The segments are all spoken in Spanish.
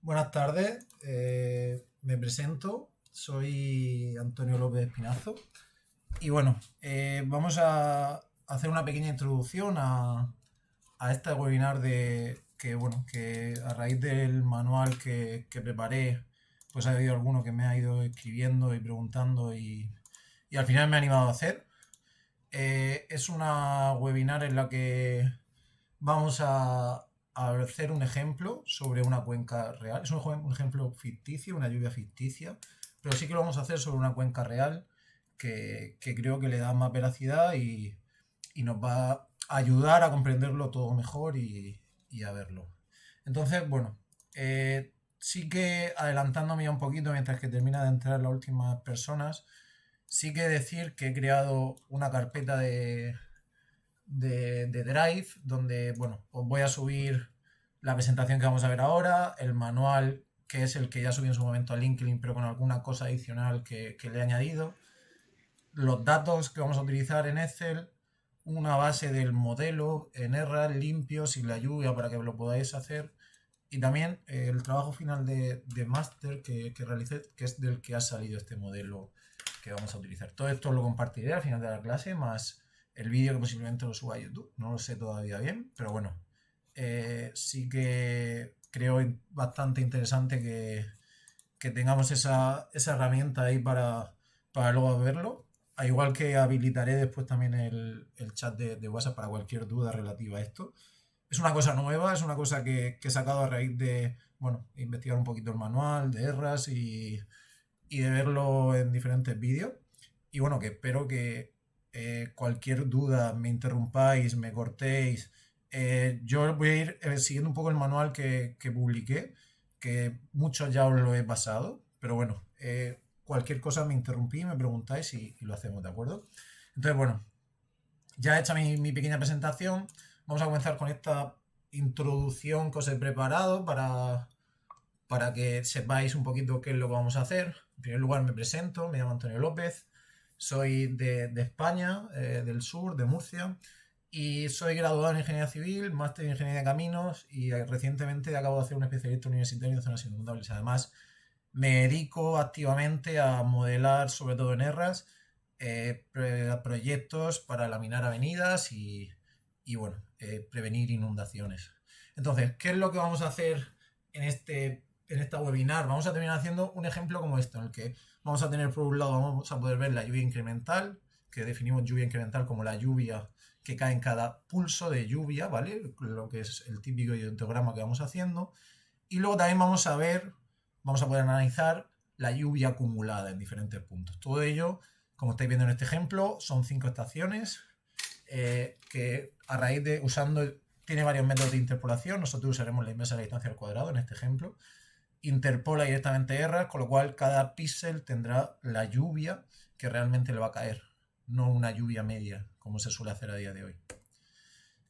Buenas tardes, me presento, soy Antonio López Espinazo y bueno, vamos a hacer una pequeña introducción a este webinar que a raíz del manual que preparé, pues ha habido alguno que me ha ido escribiendo y preguntando y al final me he animado a hacer. Es una webinar en la que vamos a hacer un ejemplo sobre una cuenca real. Es un ejemplo ficticio, una lluvia ficticia, pero sí que lo vamos a hacer sobre una cuenca real que creo que le da más veracidad y nos va a ayudar a comprenderlo todo mejor y a verlo. Entonces, bueno, sí que adelantándome ya un poquito mientras que termina de entrar las últimas personas, sí que decir que he creado una carpeta de Drive, donde, bueno, os voy a subir la presentación que vamos a ver ahora, el manual, que es el que ya subí en su momento a LinkedIn, pero con alguna cosa adicional que le he añadido, los datos que vamos a utilizar en Excel, una base del modelo en R limpio, sin la lluvia, para que lo podáis hacer, y también el trabajo final de máster que realicé, que es del que ha salido este modelo que vamos a utilizar. Todo esto lo compartiré al final de la clase, más el vídeo que posiblemente lo suba a YouTube. No lo sé todavía bien, pero bueno, sí que creo bastante interesante que tengamos esa herramienta ahí para luego verlo. Al igual que habilitaré después también el chat de WhatsApp para cualquier duda relativa a esto. Es una cosa nueva, es una cosa que he sacado a raíz de, bueno, investigar un poquito el manual de Erras y de verlo en diferentes vídeos. Y bueno, que espero que cualquier duda me interrumpáis, me cortéis. Yo voy a ir siguiendo un poco el manual que publiqué, que muchos ya os lo he pasado, pero bueno, cualquier cosa me interrumpí, me preguntáis y lo hacemos, ¿de acuerdo? Entonces, bueno, ya hecha mi pequeña presentación, vamos a comenzar con esta introducción que os he preparado para que sepáis un poquito qué es lo que vamos a hacer. En primer lugar me presento, me llamo Antonio López, soy de España, del sur, de Murcia, y soy graduado en Ingeniería Civil, máster en Ingeniería de Caminos y recientemente acabo de hacer un especialista universitario en zonas inundables. Además, me dedico activamente a modelar, sobre todo en Erras, proyectos para laminar avenidas y bueno, prevenir inundaciones. Entonces, ¿qué es lo que vamos a hacer en esta webinar? Vamos a terminar haciendo un ejemplo como esto, en el que vamos a tener por un lado, vamos a poder ver la lluvia incremental, que definimos lluvia incremental como la lluvia que cae en cada pulso de lluvia, ¿vale? Lo que es el típico ideograma que vamos haciendo. Y luego también vamos a poder analizar la lluvia acumulada en diferentes puntos. Todo ello, como estáis viendo en este ejemplo, son 5 estaciones que a raíz de tiene varios métodos de interpolación. Nosotros usaremos la inversa de la distancia al cuadrado en este ejemplo. Interpola directamente Erras, con lo cual cada píxel tendrá la lluvia que realmente le va a caer, no una lluvia media, como se suele hacer a día de hoy.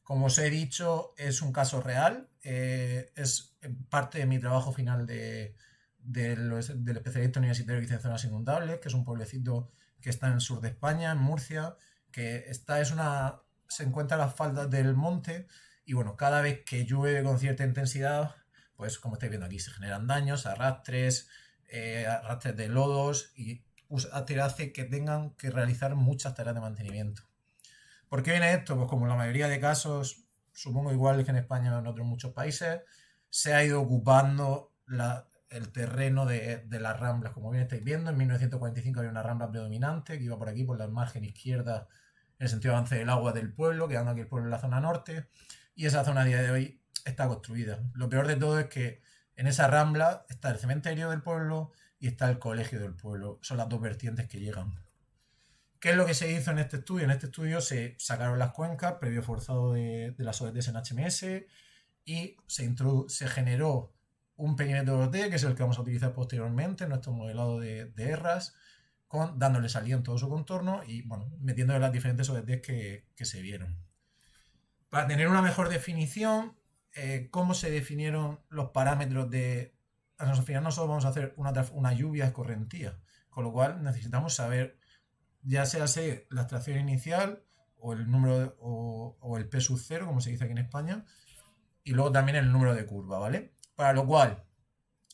Como os he dicho, es un caso real, es parte de mi trabajo final del especialista universitario que hice en zonas inundables, que es un pueblecito que está en el sur de España, en Murcia, se encuentra a las faldas del monte y bueno, cada vez que llueve con cierta intensidad, pues como estáis viendo aquí, se generan daños, arrastres de lodos y hace que tengan que realizar muchas tareas de mantenimiento. ¿Por qué viene esto? Pues como en la mayoría de casos, supongo igual que en España o en otros muchos países, se ha ido ocupando el terreno de las ramblas. Como bien estáis viendo, en 1945 había una rambla predominante que iba por aquí, por la margen izquierda, en el sentido de avance del agua del pueblo, quedando aquí el pueblo en la zona norte, y esa zona a día de hoy está construida. Lo peor de todo es que en esa rambla está el cementerio del pueblo y está el colegio del pueblo. Son las dos vertientes que llegan. ¿Qué es lo que se hizo en este estudio? En este estudio se sacaron las cuencas previo forzado de las OETs en HMS y se generó un perímetro de OT, que es el que vamos a utilizar posteriormente en nuestro modelado de Erras, dándole salida en todo su contorno y bueno, metiéndole las diferentes OETs que se vieron. Para tener una mejor definición, ¿cómo se definieron los parámetros de... Al final nosotros vamos a hacer una lluvia escorrentía, con lo cual necesitamos saber ya sea la extracción inicial o el número o el P sub 0, como se dice aquí en España, y luego también el número de curva, ¿vale? Para lo cual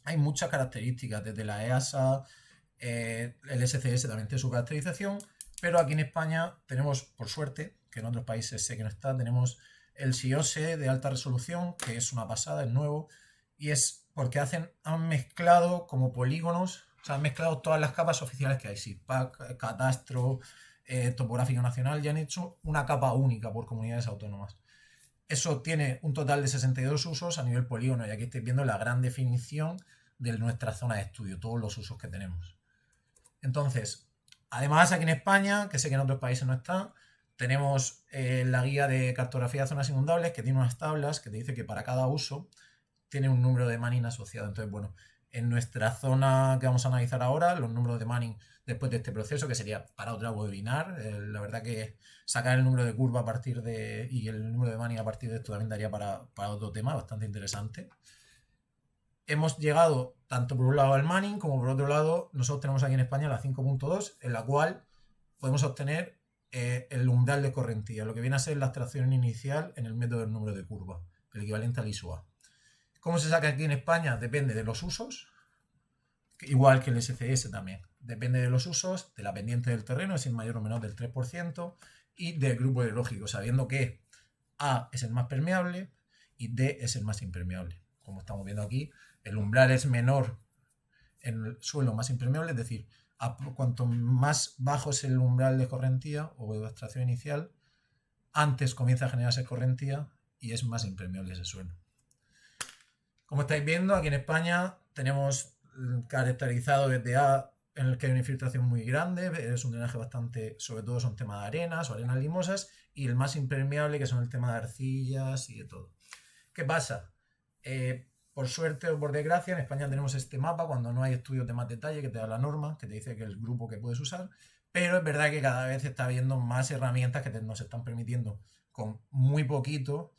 hay muchas características, desde la EASA, el SCS también tiene su caracterización, pero aquí en España tenemos, por suerte, que en otros países sé que no está, tenemos el SIOSE de alta resolución, que es una pasada, es nuevo, y es porque han mezclado como polígonos, o sea, han mezclado todas las capas oficiales que hay, SIPAC, Catastro, Topográfico Nacional, y han hecho una capa única por comunidades autónomas. Eso tiene un total de 62 usos a nivel polígono, y aquí estáis viendo la gran definición de nuestra zona de estudio, todos los usos que tenemos. Entonces, además aquí en España, que sé que en otros países no está, tenemos la guía de cartografía de zonas inundables, que tiene unas tablas que te dice que para cada uso tiene un número de Manning asociado. Entonces, bueno, en nuestra zona que vamos a analizar ahora, los números de Manning después de este proceso, que sería para otra webinar, la verdad que sacar el número de curva a partir de y el número de Manning a partir de esto también daría para otro tema bastante interesante. Hemos llegado tanto por un lado al Manning como por otro lado nosotros tenemos aquí en España la 5.2, en la cual podemos obtener el umbral de correntía, lo que viene a ser la extracción inicial en el método del número de curva, el equivalente al ISO-A. ¿Cómo se saca aquí en España? Depende de los usos, igual que el SCS también. Depende de los usos, de la pendiente del terreno, es decir, mayor o menor del 3%, y del grupo hidrológico, sabiendo que A es el más permeable y D es el más impermeable. Como estamos viendo aquí, el umbral es menor en el suelo más impermeable, es decir, cuanto más bajo es el umbral de correntía o de extracción inicial, antes comienza a generarse correntía y es más impermeable ese suelo. Como estáis viendo, aquí en España tenemos caracterizado desde A en el que hay una infiltración muy grande, es un drenaje bastante, sobre todo son temas de arenas o arenas limosas, y el más impermeable que son el tema de arcillas y de todo. ¿Qué pasa? Por suerte o por desgracia, en España tenemos este mapa cuando no hay estudios de más detalle que te da la norma, que te dice que el grupo que puedes usar, pero es verdad que cada vez está habiendo más herramientas que nos están permitiendo con muy poquito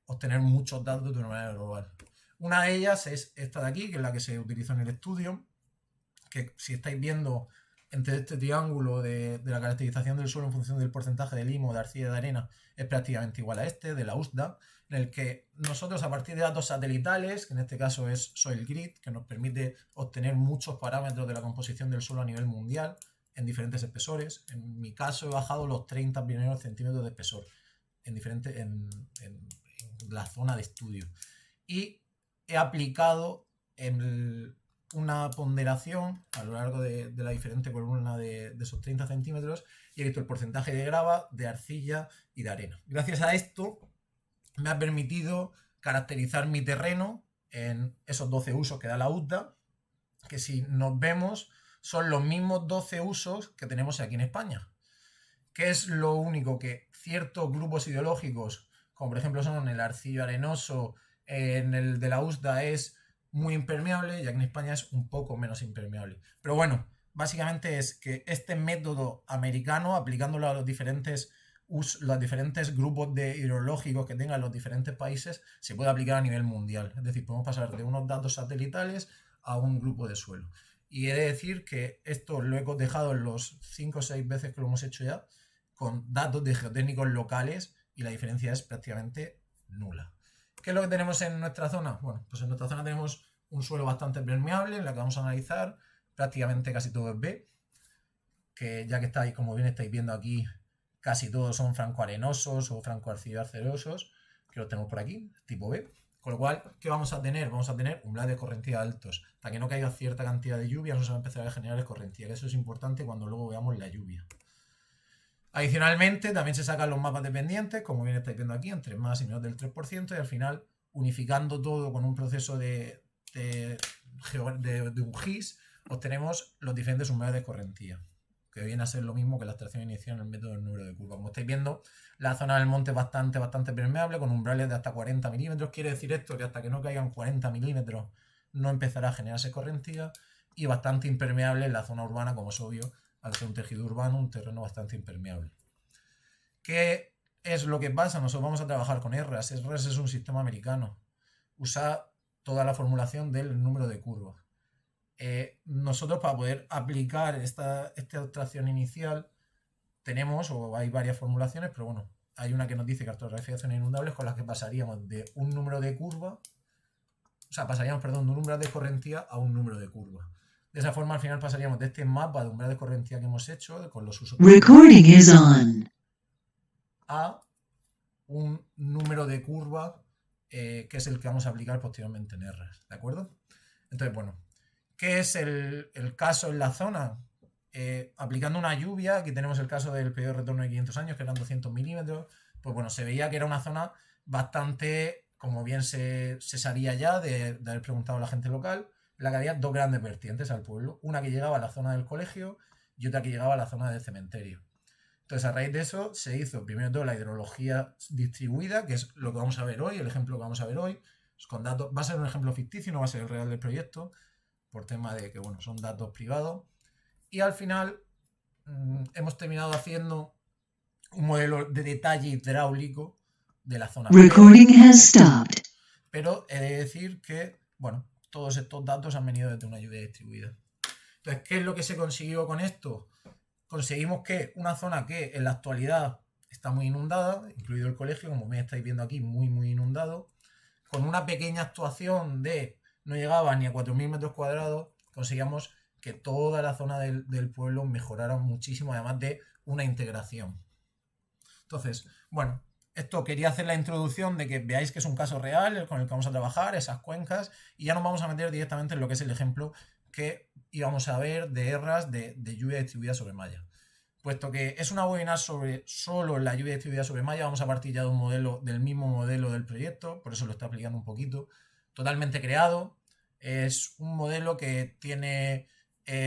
obtener muchos datos de una manera global. Una de ellas es esta de aquí, que es la que se utilizó en el estudio, que si estáis viendo entre este triángulo de la caracterización del suelo en función del porcentaje de limo, de arcilla y de arena, es prácticamente igual a este, de la USDA, en el que nosotros a partir de datos satelitales, que en este caso es SoilGrid, que nos permite obtener muchos parámetros de la composición del suelo a nivel mundial en diferentes espesores. En mi caso he bajado los 30 primeros centímetros de espesor en la zona de estudio. Y he aplicado una ponderación a lo largo de la diferente columna de esos 30 centímetros y he visto el porcentaje de grava, de arcilla y de arena. Gracias a esto me ha permitido caracterizar mi terreno en esos 12 usos que da la USDA, que si nos vemos son los mismos 12 usos que tenemos aquí en España. ¿Qué es lo único? Que ciertos grupos ideológicos, como por ejemplo son el arcillo arenoso, en el de la USDA es muy impermeable y aquí en España es un poco menos impermeable. Pero bueno, básicamente es que este método americano, aplicándolo a los diferentes grupos hidrológicos que tengan los diferentes países, se puede aplicar a nivel mundial. Es decir, podemos pasar de unos datos satelitales a un grupo de suelo. Y he de decir que esto lo he dejado en los 5 o 6 veces que lo hemos hecho ya, con datos de geotécnicos locales, y la diferencia es prácticamente nula. ¿Qué es lo que tenemos en nuestra zona? Bueno, pues en nuestra zona tenemos un suelo bastante permeable, en la que vamos a analizar prácticamente casi todo es B, que ya que estáis, como bien estáis viendo aquí, casi todos son francoarenosos o francoarcillo-arcerosos, que los tenemos por aquí, tipo B. Con lo cual, ¿qué vamos a tener? Vamos a tener umbrales de correntía altos. Hasta que no caiga cierta cantidad de lluvia, no se va a empezar a generar correntía. Eso es importante cuando luego veamos la lluvia. Adicionalmente, también se sacan los mapas dependientes, como bien estáis viendo aquí, entre más y menos del 3%, y al final, unificando todo con un proceso de un GIS, obtenemos los diferentes umbrales de correntía, que viene a ser lo mismo que la extracción inicial en el método del número de curva. Como estáis viendo, la zona del monte es bastante permeable, con umbrales de hasta 40 milímetros. Quiere decir esto que hasta que no caigan 40 milímetros no empezará a generarse correntía, y bastante impermeable en la zona urbana, como es obvio, al ser un tejido urbano, un terreno bastante impermeable. ¿Qué es lo que pasa? Nosotros vamos a trabajar con RAS. RAS es un sistema americano. Usa toda la formulación del número de curvas. Nosotros, para poder aplicar esta abstracción inicial, tenemos, o hay varias formulaciones, pero bueno, hay una que nos dice cartografía de zonas inundables, con las que pasaríamos de un número de curva o sea, pasaríamos, perdón, de un umbral de escorrentía a un número de curvas. De esa forma, al final pasaríamos de este mapa de umbral de escorrentía que hemos hecho, con los usos Recording is on. a un número de curvas que es el que vamos a aplicar posteriormente en R's, ¿de acuerdo? Entonces, bueno, ¿qué es el caso en la zona? Aplicando una lluvia, aquí tenemos el caso del periodo de retorno de 500 años, que eran 200 milímetros, pues bueno, se veía que era una zona bastante, como bien se sabía ya de haber preguntado a la gente local, en la que había dos grandes vertientes al pueblo, una que llegaba a la zona del colegio y otra que llegaba a la zona del cementerio. Entonces, a raíz de eso, se hizo primero todo la hidrología distribuida, que es lo que vamos a ver hoy, el ejemplo que vamos a ver hoy, con datos, va a ser un ejemplo ficticio, no va a ser el real del proyecto, por tema de que, bueno, son datos privados. Y al final hemos terminado haciendo un modelo de detalle hidráulico de la zona. Recording has stopped. Pero he de decir que, bueno, todos estos datos han venido desde una lluvia distribuida. Entonces, ¿qué es lo que se consiguió con esto? Conseguimos que una zona que en la actualidad está muy inundada, incluido el colegio, como me estáis viendo aquí, muy inundado, con una pequeña actuación de no llegaba ni a 4.000 metros cuadrados, conseguíamos que toda la zona del pueblo mejorara muchísimo, además de una integración. Entonces, bueno, esto quería hacer la introducción de que veáis que es un caso real con el que vamos a trabajar, esas cuencas, y ya nos vamos a meter directamente en lo que es el ejemplo que íbamos a ver de ERRAS de lluvia distribuida sobre malla. Puesto que es una webinar sobre solo la lluvia distribuida sobre malla, vamos a partir ya de un modelo, del mismo modelo del proyecto, por eso lo está aplicando un poquito, totalmente creado. Es un modelo que tiene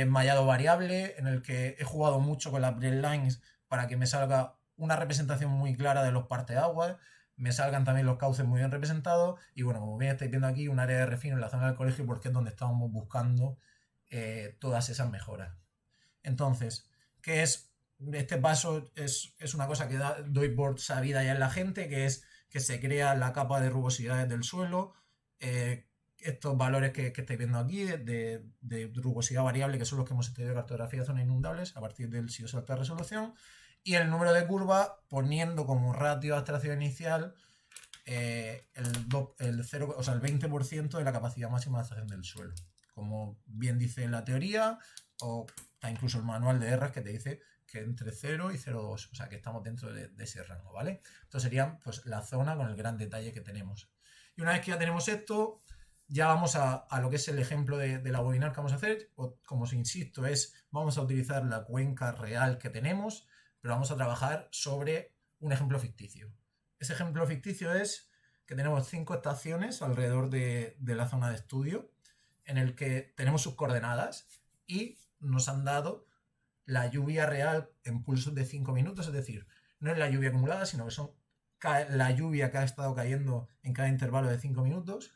mallado variable, en el que he jugado mucho con las breadlines para que me salga una representación muy clara de los parteaguas, me salgan también los cauces muy bien representados, y bueno, como bien estáis viendo aquí, un área de refino en la zona del colegio, porque es donde estábamos buscando todas esas mejoras. Entonces, ¿qué es? Este paso es una cosa que doy por sabida ya en la gente, que es que se crea la capa de rugosidades del suelo, estos valores que estáis viendo aquí de rugosidad variable, que son los que hemos estudiado de cartografía de zonas inundables a partir del SIOS de alta resolución, y el número de curvas poniendo como ratio de abstracción inicial el 0, o sea, el 20% de la capacidad máxima de abstracción del suelo, como bien dice la teoría, o incluso el manual de ERRAS que te dice que entre 0 y 0,2, o sea que estamos dentro de ese rango, ¿vale? Entonces sería pues la zona con el gran detalle que tenemos. Y una vez que ya tenemos esto, ya vamos a lo que es el ejemplo de la webinar que vamos a hacer. Como os insisto, vamos a utilizar la cuenca real que tenemos, pero vamos a trabajar sobre un ejemplo ficticio. Ese ejemplo ficticio es que tenemos 5 estaciones alrededor de la zona de estudio, en el que tenemos sus coordenadas y nos han dado la lluvia real en pulsos de 5 minutos, es decir, no es la lluvia acumulada, sino que son la lluvia que ha estado cayendo en cada intervalo de 5 minutos,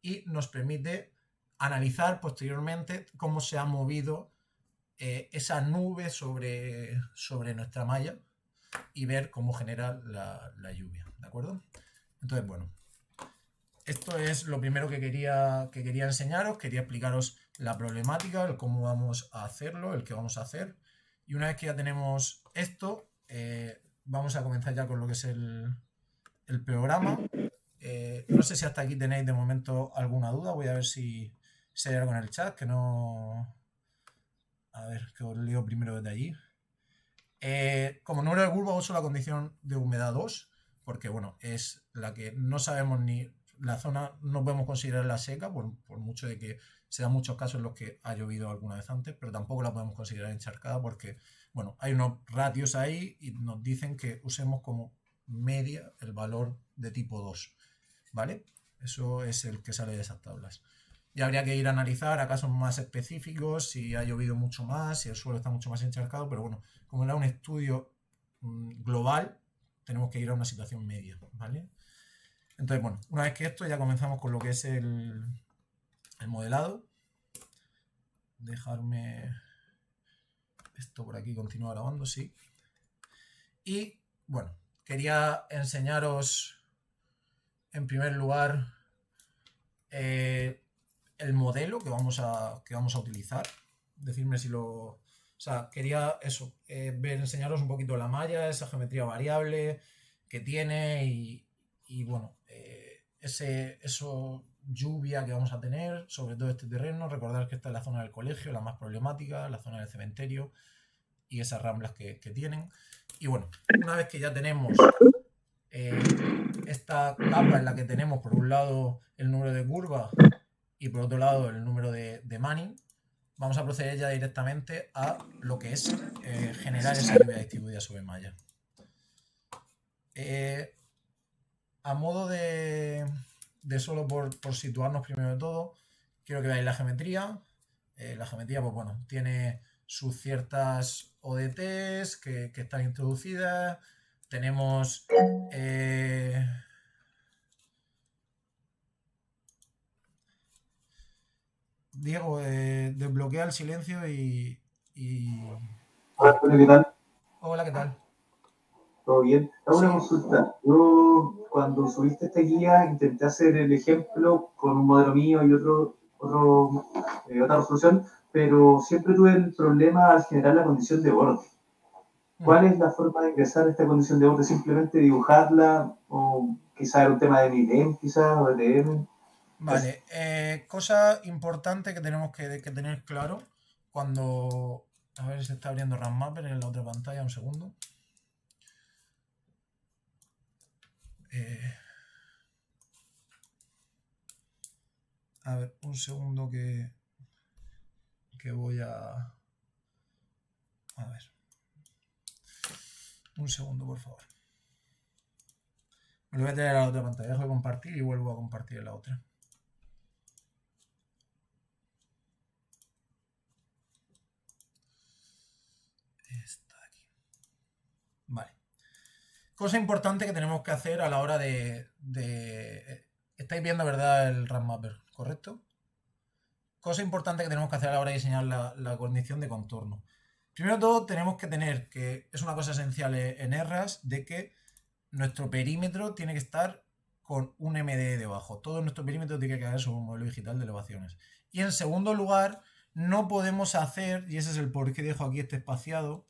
y nos permite analizar posteriormente cómo se ha movido esa nube sobre nuestra malla y ver cómo genera la lluvia, ¿de acuerdo? Entonces, bueno, esto es lo primero que quería enseñaros, quería explicaros la problemática, el cómo vamos a hacerlo, el qué vamos a hacer. Y una vez que ya tenemos esto, vamos a comenzar ya con lo que es el programa. No sé si hasta aquí tenéis de momento alguna duda, voy a ver si hay algo en el chat, que no... A ver, que os leo primero desde allí. Como número de curva uso la condición de humedad 2, porque bueno, es la que no sabemos ni... La zona no podemos considerarla seca, por mucho de que se dan muchos casos en los que ha llovido alguna vez antes, pero tampoco la podemos considerar encharcada porque, bueno, hay unos ratios ahí y nos dicen que usemos como media el valor de tipo 2, ¿vale? Eso es el que sale de esas tablas. Ya habría que ir a analizar a casos más específicos, si ha llovido mucho más, si el suelo está mucho más encharcado, pero bueno, como era un estudio global, tenemos que ir a una situación media, ¿vale? Entonces, bueno, una vez que esto, ya comenzamos con lo que es el modelado. Dejarme esto por aquí, continúa grabando, sí. Y, bueno, quería enseñaros, en primer lugar, el modelo que vamos a utilizar. Decirme si lo... O sea, quería eso, enseñaros un poquito la malla, esa geometría variable que tiene y bueno, eso lluvia que vamos a tener sobre todo este terreno. Recordad que esta es la zona del colegio, la más problemática, la zona del cementerio y esas ramblas que tienen. Y bueno, una vez que ya tenemos esta capa en la que tenemos por un lado el número de curvas y por otro lado el número de Manning, vamos a proceder ya directamente a lo que es generar esa lluvia distribuida sobre malla. A modo de solo por situarnos primero de todo, quiero que veáis la geometría. La geometría, pues bueno, tiene sus ciertas ODTs que están introducidas. Tenemos Diego, desbloquea el silencio y... Hola, Antonio, ¿qué tal? Hola, ¿qué tal? ¿Todo bien? Hago una Sí. consulta. Yo, cuando subiste esta guía, intenté hacer el ejemplo con un modelo mío y otra resolución, pero siempre tuve el problema al generar la condición de borde. ¿Cuál es la forma de ingresar a esta condición de borde? ¿Simplemente dibujarla? ¿O quizás era un tema de NIDEM, quizás, o de DM? Vale, cosa importante que tenemos que tener claro cuando... A ver, se está abriendo RandMapper en la otra pantalla, un segundo. A ver, un segundo que voy a... A ver. Un segundo, por favor. Me lo voy a traer a la otra pantalla. Dejo de compartir y vuelvo a compartir en la otra. Está aquí. Vale. Cosa importante que tenemos que hacer a la hora de... Estáis viendo, ¿verdad? El RandMapper, ¿correcto? Cosa importante que tenemos que hacer a la hora de diseñar la condición de contorno. Primero de todo, tenemos que tener, que es una cosa esencial en Erras, de que nuestro perímetro tiene que estar con un MDE debajo. Todo nuestro perímetro tiene que caer sobre un modelo digital de elevaciones. Y en segundo lugar, no podemos hacer, y ese es el por qué dejo aquí este espaciado,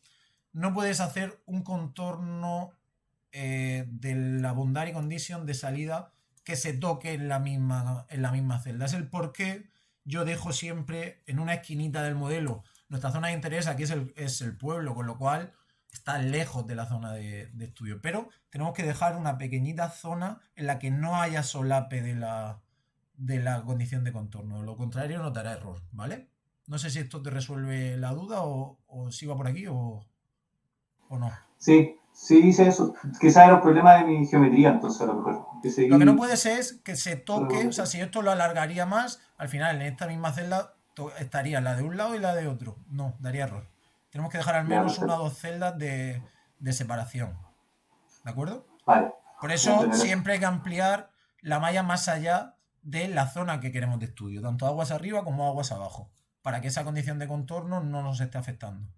no puedes hacer un contorno de la boundary condition de salida que se toque en la misma celda. Es el por qué yo dejo siempre en una esquinita del modelo. Nuestra zona de interés aquí es el pueblo, con lo cual está lejos de la zona de estudio. Pero tenemos que dejar una pequeñita zona en la que no haya solape de la condición de contorno. De lo contrario, nos dará error, ¿vale? No sé si esto te resuelve la duda o si va por aquí o no. Sí, eso. Quizás era un problema de mi geometría, entonces a lo mejor. Lo que no puede ser es que se toque, o sea, si esto lo alargaría más, al final en esta misma celda estaría la de un lado y la de otro. No, daría error. Tenemos que dejar al menos una o dos celdas de separación. ¿De acuerdo? Vale. Por eso siempre hay que ampliar la malla más allá de la zona que queremos de estudio, tanto aguas arriba como aguas abajo, para que esa condición de contorno no nos esté afectando.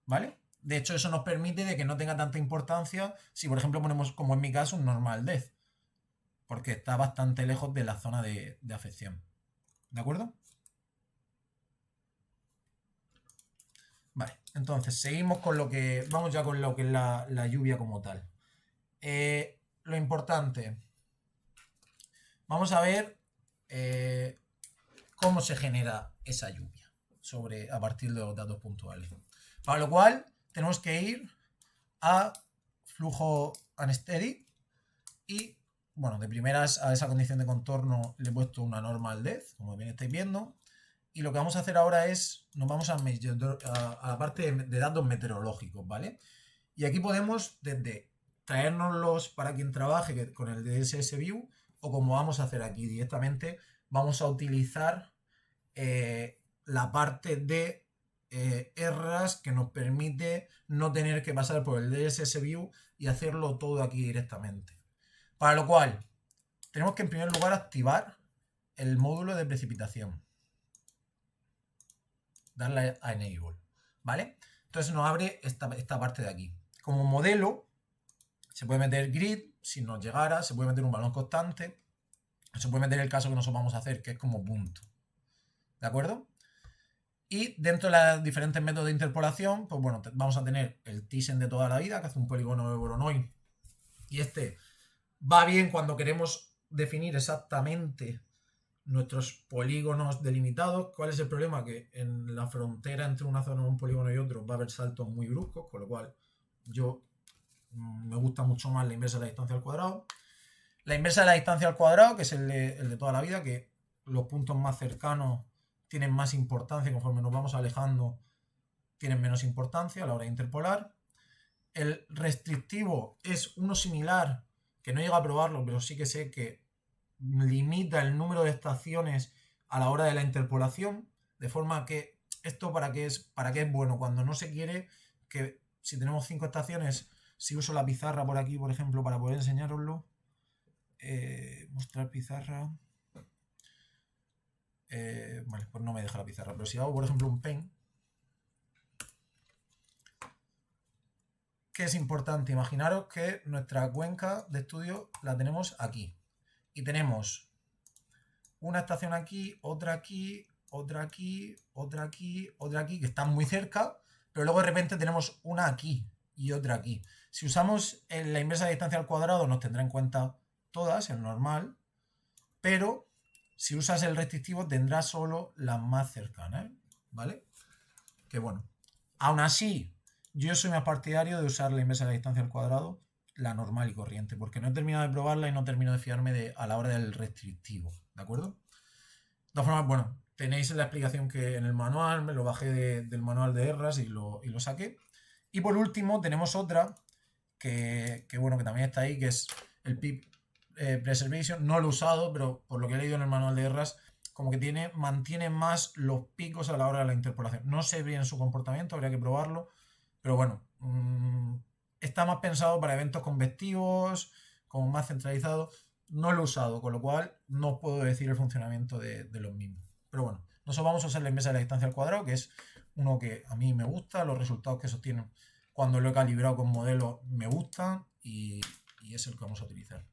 ¿Vale? De hecho, eso nos permite de que no tenga tanta importancia si, por ejemplo, ponemos, como en mi caso, un normal depth, porque está bastante lejos de la zona de afección. ¿De acuerdo? Vale, entonces seguimos con lo que... Vamos ya con lo que es la lluvia como tal. Lo importante... Vamos a ver cómo se genera esa lluvia a partir de los datos puntuales. Para lo cual tenemos que ir a flujo unsteady y, bueno, de primeras a esa condición de contorno le he puesto una normal depth, como bien estáis viendo. Y lo que vamos a hacer ahora es, nos vamos a la parte de datos meteorológicos, ¿vale? Y aquí podemos desde traérnoslos para quien trabaje con el DSS View, o como vamos a hacer aquí directamente, vamos a utilizar la parte de Erras que nos permite no tener que pasar por el DSS View y hacerlo todo aquí directamente. Para lo cual, tenemos que en primer lugar activar el módulo de precipitación. Darle a Enable, ¿vale? Entonces nos abre esta parte de aquí. Como modelo, se puede meter grid, si nos llegara, se puede meter un balón constante, se puede meter el caso que nosotros vamos a hacer, que es como punto. ¿De acuerdo? Y dentro de los diferentes métodos de interpolación, pues bueno, vamos a tener el Thyssen de toda la vida, que hace un polígono de Voronoi. Y este va bien cuando queremos definir exactamente nuestros polígonos delimitados. ¿Cuál es el problema? Que en la frontera entre una zona, un polígono y otro va a haber saltos muy bruscos, con lo cual me gusta mucho más la inversa de la distancia al cuadrado. La inversa de la distancia al cuadrado, que es el de toda la vida, que los puntos más cercanos tienen más importancia, conforme nos vamos alejando tienen menos importancia a la hora de interpolar. El restrictivo es uno similar, que no llega a probarlo, pero sí que sé que limita el número de estaciones a la hora de la interpolación, de forma que esto para qué es bueno, cuando no se quiere que si tenemos 5 estaciones, si uso la pizarra por aquí, por ejemplo, para poder enseñároslo, mostrar pizarra, vale, pues no me deja la pizarra, pero si hago por ejemplo un pen, que es importante, imaginaros que nuestra cuenca de estudio la tenemos aquí y tenemos una estación aquí, otra aquí, otra aquí, otra aquí, otra aquí, que están muy cerca, pero luego de repente tenemos una aquí y otra aquí. Si usamos la inversa de distancia al cuadrado nos tendrá en cuenta todas, el normal, pero si usas el restrictivo tendrá solo las más cercanas, ¿vale? Que bueno, aún así yo soy más partidario de usar la inversa de la distancia al cuadrado, la normal y corriente, porque no he terminado de probarla y no termino de fiarme a la hora del restrictivo, ¿de acuerdo? De todas formas, bueno, tenéis la explicación que en el manual, me lo bajé del manual de Erras y lo saqué. Y por último tenemos otra que bueno, que también está ahí, que es el PIP Preservation. No lo he usado, pero por lo que he leído en el manual de Erras, como que mantiene más los picos a la hora de la interpolación. No sé bien su comportamiento, habría que probarlo, pero bueno, está más pensado para eventos convectivos, como más centralizado. No lo he usado, con lo cual no puedo decir el funcionamiento de los mismos. Pero bueno, nosotros vamos a usar la inversa de la distancia al cuadrado, que es uno que a mí me gusta, los resultados que sostienen cuando lo he calibrado con modelos me gustan y es el que vamos a utilizar.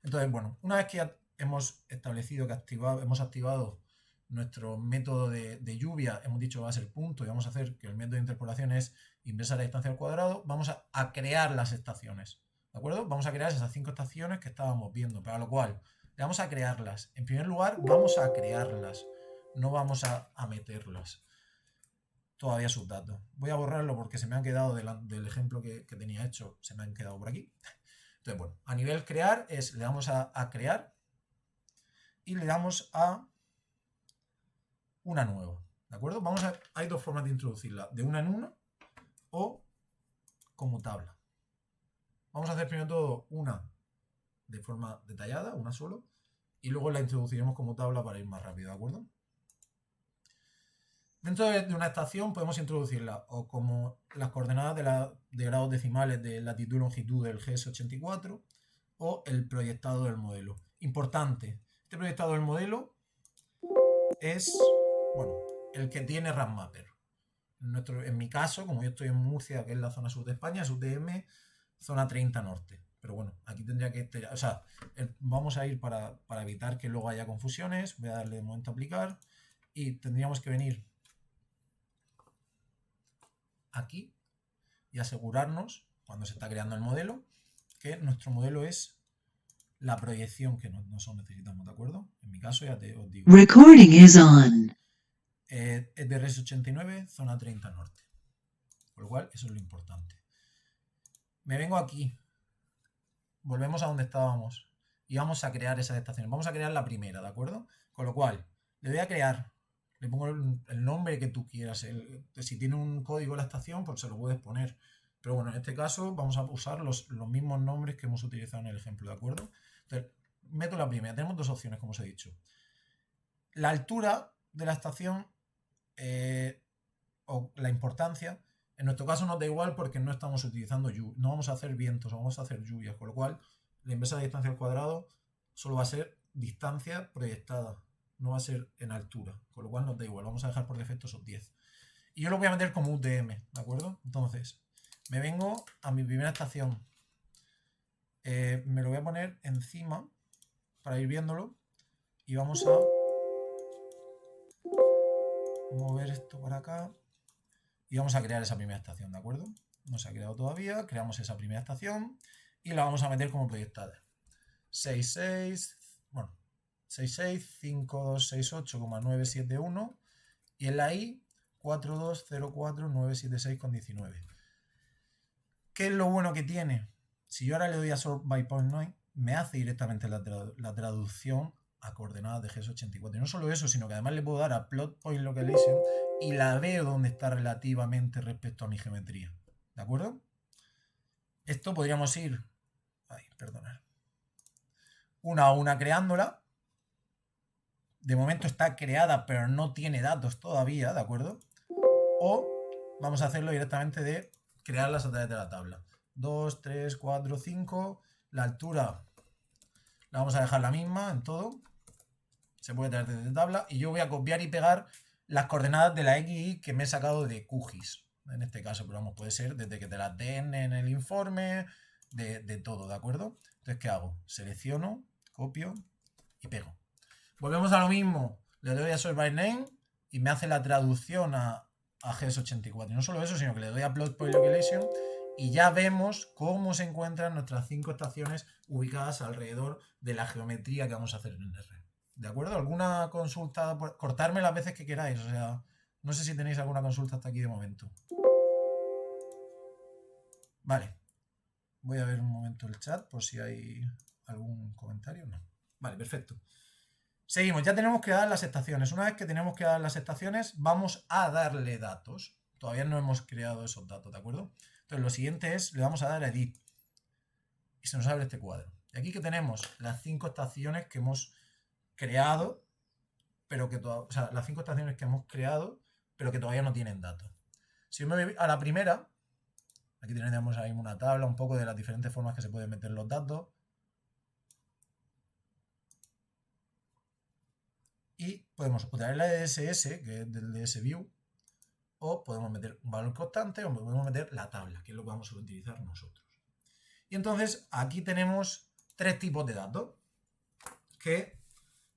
Entonces, bueno, una vez que ya hemos establecido que hemos activado nuestro método de lluvia, hemos dicho que va a ser punto y vamos a hacer que el método de interpolación es inversa de la distancia al cuadrado, vamos a crear las estaciones, ¿de acuerdo? Vamos a crear esas 5 estaciones que estábamos viendo, para lo cual le vamos a crearlas. En primer lugar, vamos a crearlas, no vamos a meterlas todavía sus datos. Voy a borrarlo porque se me han quedado del ejemplo que tenía hecho, se me han quedado por aquí. Entonces, bueno, a nivel crear le damos a crear y le damos a una nueva, ¿de acuerdo? Hay dos formas de introducirla, de una en una o como tabla. Vamos a hacer primero todo una de forma detallada, una solo, y luego la introduciremos como tabla para ir más rápido, ¿de acuerdo? Dentro de una estación podemos introducirla o como las coordenadas de grados decimales de latitud y longitud del GS84 o el proyectado del modelo. Importante, este proyectado del modelo es, bueno, el que tiene RAMMapper. En mi caso, como yo estoy en Murcia, que es la zona sur de España, es UTM, zona 30 norte. Pero bueno, aquí tendría que... O sea, vamos a ir para evitar que luego haya confusiones. Voy a darle de momento a aplicar. Y tendríamos que venir aquí y asegurarnos, cuando se está creando el modelo, que nuestro modelo es la proyección que nosotros necesitamos, ¿de acuerdo? En mi caso ya os digo. Recording is on. Es de RES 89, zona 30 norte. Por lo cual, eso es lo importante. Me vengo aquí. Volvemos a donde estábamos. Y vamos a crear esas estaciones. Vamos a crear la primera, ¿de acuerdo? Con lo cual, le voy a crear. Le pongo el nombre que tú quieras. Si tiene un código la estación, pues se lo puedes poner. Pero bueno, en este caso vamos a usar los mismos nombres que hemos utilizado en el ejemplo, ¿de acuerdo? Entonces, meto la primera. Tenemos dos opciones, como os he dicho. La altura de la estación o la importancia, en nuestro caso nos da igual porque no estamos utilizando no vamos a hacer vientos, vamos a hacer lluvias, con lo cual la inversa de distancia al cuadrado solo va a ser distancia proyectada, no va a ser en altura, con lo cual nos da igual, vamos a dejar por defecto esos 10. Y yo lo voy a meter como UTM, ¿de acuerdo? Entonces, me vengo a mi primera estación, me lo voy a poner encima para ir viéndolo y vamos a mover esto para acá y vamos a crear esa primera estación, ¿de acuerdo? No se ha creado todavía, creamos esa primera estación y la vamos a meter como proyectada. 6, 6, bueno, 5.268,971 y en la I 4204.976,19. ¿Qué es lo bueno que tiene? Si yo ahora le doy a Sort by Point Name, me hace directamente la traducción a coordenadas de GES84. Y no solo eso, sino que además le puedo dar a Plot Point Localization y la veo donde está relativamente respecto a mi geometría. ¿De acuerdo? Esto podríamos ir... perdonad. Una a una creándola. De momento está creada, pero no tiene datos todavía, ¿de acuerdo? O vamos a hacerlo directamente de crearlas a través de la tabla. 2, 3, 4, 5. La altura la vamos a dejar la misma en todo. Se puede traer desde tabla. Y yo voy a copiar y pegar las coordenadas de la XY que me he sacado de QGIS. En este caso, pero vamos, puede ser desde que te las den en el informe, de todo, ¿de acuerdo? Entonces, ¿qué hago? Selecciono, copio y pego. Volvemos a lo mismo. Le doy a Sort by Name y me hace la traducción a GES84. Y no solo eso, sino que le doy a Plot Point Localization y ya vemos cómo se encuentran nuestras 5 estaciones ubicadas alrededor de la geometría que vamos a hacer en el R. ¿De acuerdo? ¿Alguna consulta? Cortarme las veces que queráis. O sea, no sé si tenéis alguna consulta hasta aquí de momento. Vale. Voy a ver un momento el chat por si hay algún comentario. No. Vale, perfecto. Seguimos, ya tenemos creadas las estaciones. Una vez que tenemos creadas las estaciones, vamos a darle datos. Todavía no hemos creado esos datos, ¿de acuerdo? Entonces lo siguiente es, le vamos a dar a Edit. Y se nos abre este cuadro. Y aquí que tenemos las 5 estaciones que hemos creado, pero que todavía, o sea, las 5 estaciones que hemos creado, pero que todavía no tienen datos. Si yo me voy a la primera, aquí tenemos ahí una tabla un poco de las diferentes formas que se pueden meter los datos. Y podemos utilizar la DSS, que es del DSView, o podemos meter un valor constante o podemos meter la tabla, que es lo que vamos a utilizar nosotros. Y entonces aquí tenemos 3 tipos de datos, que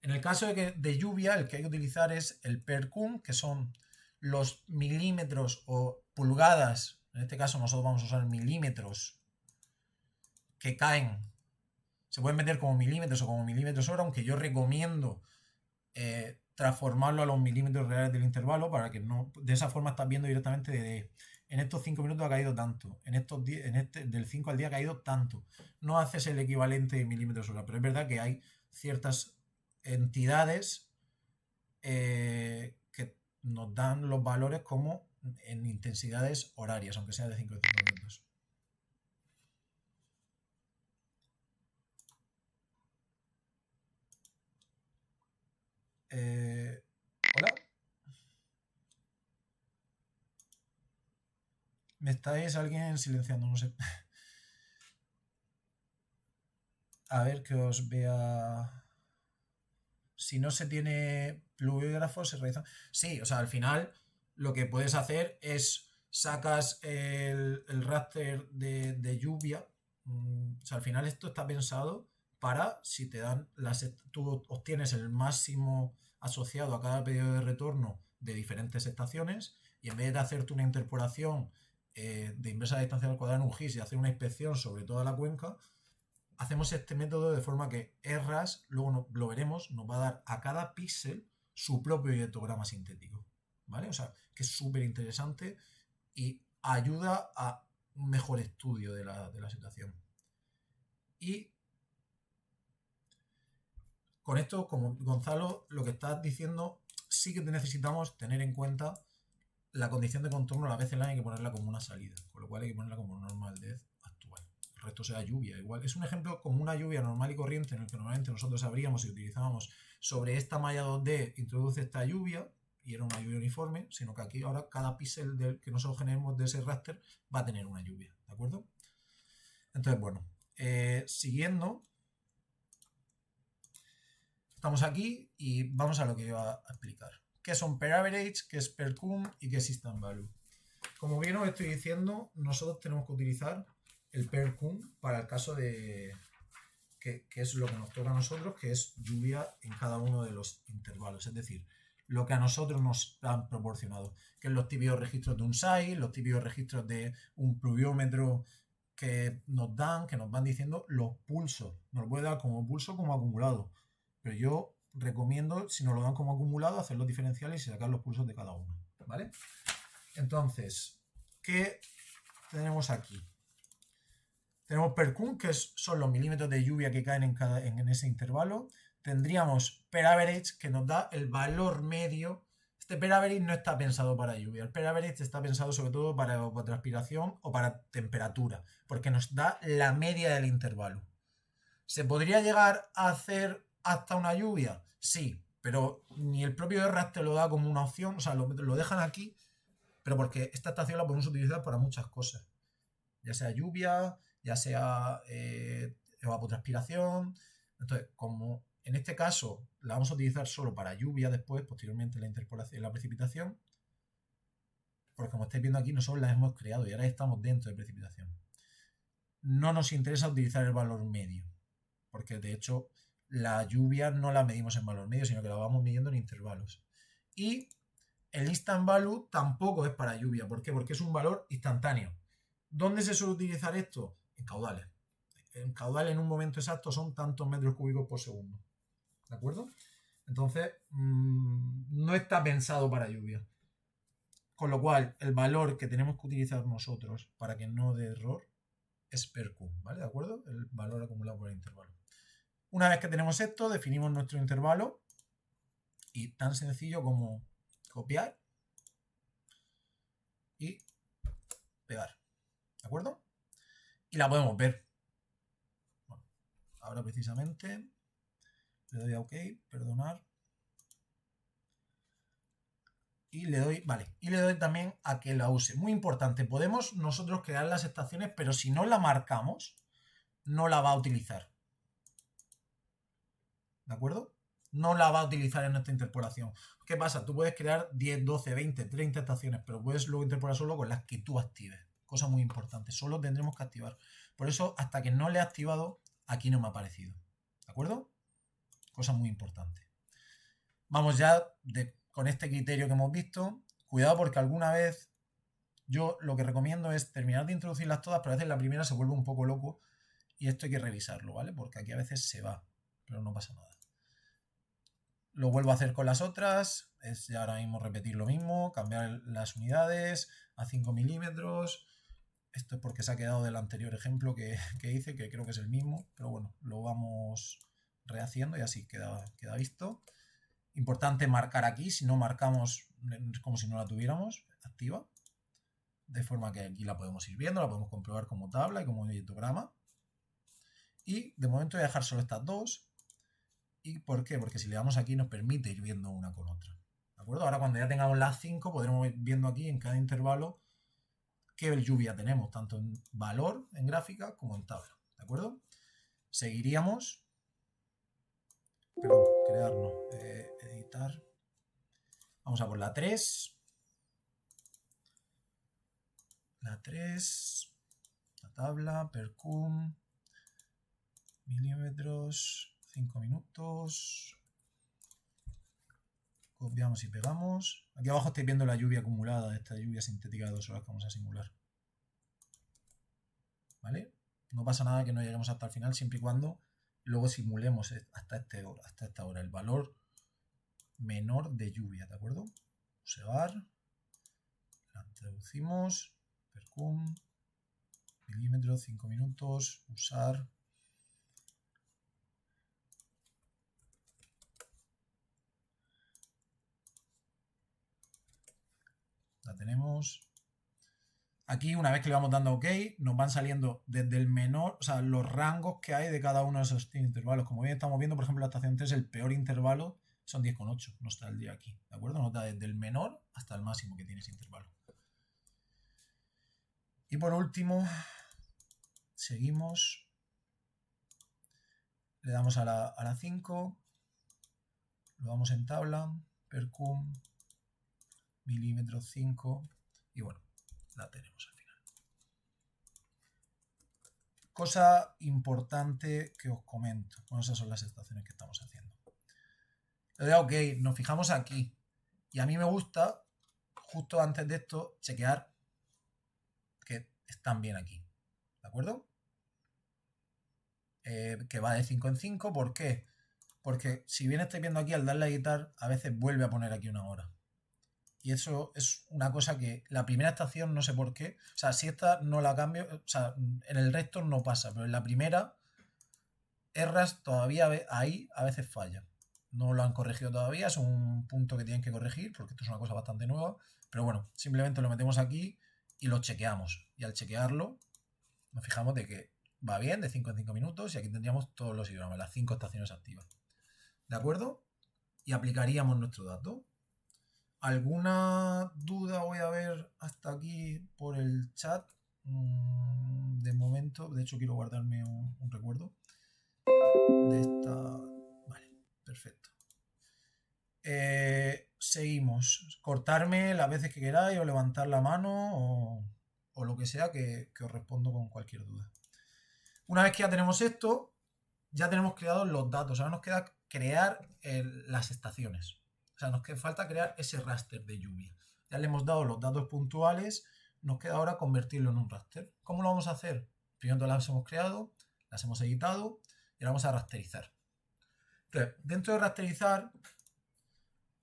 en el caso de lluvia el que hay que utilizar es el per-cum, que son los milímetros o pulgadas, en este caso nosotros vamos a usar milímetros que caen, se pueden meter como milímetros o como milímetros hora, aunque yo recomiendo transformarlo a los milímetros reales del intervalo para que no, de esa forma estás viendo directamente en estos 5 minutos ha caído tanto, del 5 al día ha caído tanto. No haces el equivalente de milímetros hora, pero es verdad que hay ciertas entidades que nos dan los valores como en intensidades horarias, aunque sea de 5 a 5 minutos. Hola. ¿Me estáis alguien silenciando? No sé. A ver que os vea. Si no se tiene pluviógrafo, se realiza. Sí, o sea, al final lo que puedes hacer es sacas el raster de lluvia. O sea, al final esto está pensado para si te dan tú obtienes el máximo asociado a cada periodo de retorno de diferentes estaciones y en vez de hacerte una interpolación de inversa distancia al cuadrado en un GIS y hacer una inspección sobre toda la cuenca, hacemos este método de forma que RAS, luego lo veremos, nos va a dar a cada píxel su propio hietograma sintético, ¿vale? O sea, que es súper interesante y ayuda a un mejor estudio de la situación. Y con esto, como Gonzalo, lo que estás diciendo, sí que necesitamos tener en cuenta la condición de contorno, a la vez hay que ponerla como una salida, con lo cual hay que ponerla como normal depth actual. El resto sea lluvia, igual. Es un ejemplo como una lluvia normal y corriente en el que normalmente nosotros sabríamos y utilizábamos sobre esta malla 2D, introduce esta lluvia y era una lluvia uniforme, sino que aquí ahora cada píxel que nosotros generemos de ese raster va a tener una lluvia, ¿de acuerdo? Entonces, bueno, siguiendo, estamos aquí y vamos a lo que iba a explicar. ¿Qué son per average, qué es per cum y qué es instant value? Como bien os estoy diciendo, nosotros tenemos que utilizar el per cum para el caso de que es lo que nos toca a nosotros, que es lluvia en cada uno de los intervalos, es decir, lo que a nosotros nos han proporcionado, que es los típicos registros de un SAI, los típicos registros de un pluviómetro que nos dan, que nos van diciendo los pulsos, nos lo puede dar como pulso como acumulado, pero yo recomiendo, si nos lo dan como acumulado, hacer los diferenciales y sacar los pulsos de cada uno, ¿vale? Entonces, ¿qué tenemos aquí? Tenemos PERCUM, que son los milímetros de lluvia que caen en ese intervalo. Tendríamos PER-AVERAGE, que nos da el valor medio. Este PER-AVERAGE no está pensado para lluvia. El PER-AVERAGE está pensado sobre todo para evapotranspiración o para temperatura, porque nos da la media del intervalo. ¿Se podría llegar a hacer hasta una lluvia? Sí, pero ni el propio RAS te lo da como una opción. O sea, lo dejan aquí, pero porque esta estación la podemos utilizar para muchas cosas. Ya sea lluvia, ya sea evapotranspiración. Entonces, como en este caso la vamos a utilizar solo para lluvia después, posteriormente la interpolación, la precipitación, porque como estáis viendo aquí, nosotros las hemos creado y ahora estamos dentro de precipitación. No nos interesa utilizar el valor medio, porque de hecho la lluvia no la medimos en valor medio, sino que la vamos midiendo en intervalos. Y el instant value tampoco es para lluvia. ¿Por qué? Porque es un valor instantáneo. ¿Dónde se suele utilizar esto? En caudales. En caudales en un momento exacto son tantos metros cúbicos por segundo. ¿De acuerdo? Entonces, no está pensado para lluvia. Con lo cual, el valor que tenemos que utilizar nosotros para que no dé error es PERCUM, ¿vale? ¿De acuerdo? El valor acumulado por el intervalo. Una vez que tenemos esto, definimos nuestro intervalo y tan sencillo como copiar y pegar. ¿De acuerdo? Y la podemos ver. Bueno, ahora precisamente le doy a OK, perdonar. Y le doy, vale, y le doy también a que la use. Muy importante, podemos nosotros crear las estaciones, pero si no la marcamos, no la va a utilizar. ¿De acuerdo? No la va a utilizar en nuestra interpolación. ¿Qué pasa? Tú puedes crear 10, 12, 20, 30 estaciones, pero puedes luego interpolar solo con las que tú actives. Cosa muy importante, solo tendremos que activar. Por eso, hasta que no le he activado, aquí no me ha aparecido. ¿De acuerdo? Cosa muy importante. Vamos ya con este criterio que hemos visto. Cuidado porque alguna vez yo lo que recomiendo es terminar de introducirlas todas, pero a veces la primera se vuelve un poco loco y esto hay que revisarlo, ¿vale? Porque aquí a veces se va, pero no pasa nada. Lo vuelvo a hacer con las otras, es ya ahora mismo repetir lo mismo, cambiar las unidades a 5 milímetros. Esto es porque se ha quedado del anterior ejemplo que hice, que creo que es el mismo, pero bueno, lo vamos rehaciendo y así queda visto. Importante marcar aquí, si no marcamos es como si no la tuviéramos activa, de forma que aquí la podemos ir viendo, la podemos comprobar como tabla y como histograma. Y de momento voy a dejar solo estas dos. ¿Y por qué? Porque si le damos aquí nos permite ir viendo una con otra. ¿De acuerdo? Ahora cuando ya tengamos las 5 podremos ir viendo aquí en cada intervalo qué lluvia tenemos, tanto en valor, en gráfica, como en tabla. ¿De acuerdo? Seguiríamos. Perdón, crear no. Editar. Vamos a por la 3. La 3. La tabla, PERCUM. Milímetros. 5 minutos. Copiamos y pegamos. Aquí abajo estáis viendo la lluvia acumulada, esta lluvia sintética de 2 horas que vamos a simular. ¿Vale? No pasa nada que no lleguemos hasta el final, siempre y cuando luego simulemos hasta esta hora el valor menor de lluvia, ¿de acuerdo? Observar. La introducimos. PERCUM. Milímetros, 5 minutos. Usar. La tenemos. Aquí, una vez que le vamos dando OK, nos van saliendo desde el menor, o sea, los rangos que hay de cada uno de esos intervalos. Como bien estamos viendo, por ejemplo, la estación 3, el peor intervalo son 10,8. Nos da el día aquí, ¿de acuerdo? Nos da desde el menor hasta el máximo que tiene ese intervalo. Y por último, seguimos. Le damos a la 5. Lo damos en tabla. PERCUM. Milímetros 5. Y bueno, la tenemos al final. Cosa importante que os comento. Bueno, esas son las estaciones que estamos haciendo. Le doy a OK, nos fijamos aquí. Y a mí me gusta, justo antes de esto, chequear que están bien aquí. ¿De acuerdo? Que va de 5 en 5. ¿Por qué? Porque si bien estáis viendo aquí, al darle a editar, a veces vuelve a poner aquí una hora. Y eso es una cosa que la primera estación no sé por qué. O sea, si esta no la cambio, o sea, en el resto no pasa, pero en la primera, erras todavía ahí a veces falla. No lo han corregido todavía, es un punto que tienen que corregir porque esto es una cosa bastante nueva. Pero bueno, simplemente lo metemos aquí y lo chequeamos. Y al chequearlo, nos fijamos de que va bien, de 5 en 5 minutos, y aquí tendríamos todos los idiomas, las 5 estaciones activas. ¿De acuerdo? Y aplicaríamos nuestro dato. ¿Alguna duda voy a ver hasta aquí por el chat? De momento, de hecho quiero guardarme un recuerdo de esta. Vale, perfecto. Seguimos. Cortarme las veces que queráis o levantar la mano o lo que sea que os respondo con cualquier duda. Una vez que ya tenemos esto, ya tenemos creados los datos. Ahora nos queda crear las estaciones. O sea, nos falta crear ese raster de lluvia. Ya le hemos dado los datos puntuales, nos queda ahora convertirlo en un raster. ¿Cómo lo vamos a hacer? Primero las hemos creado, las hemos editado y ahora vamos a rasterizar. Entonces, dentro de rasterizar,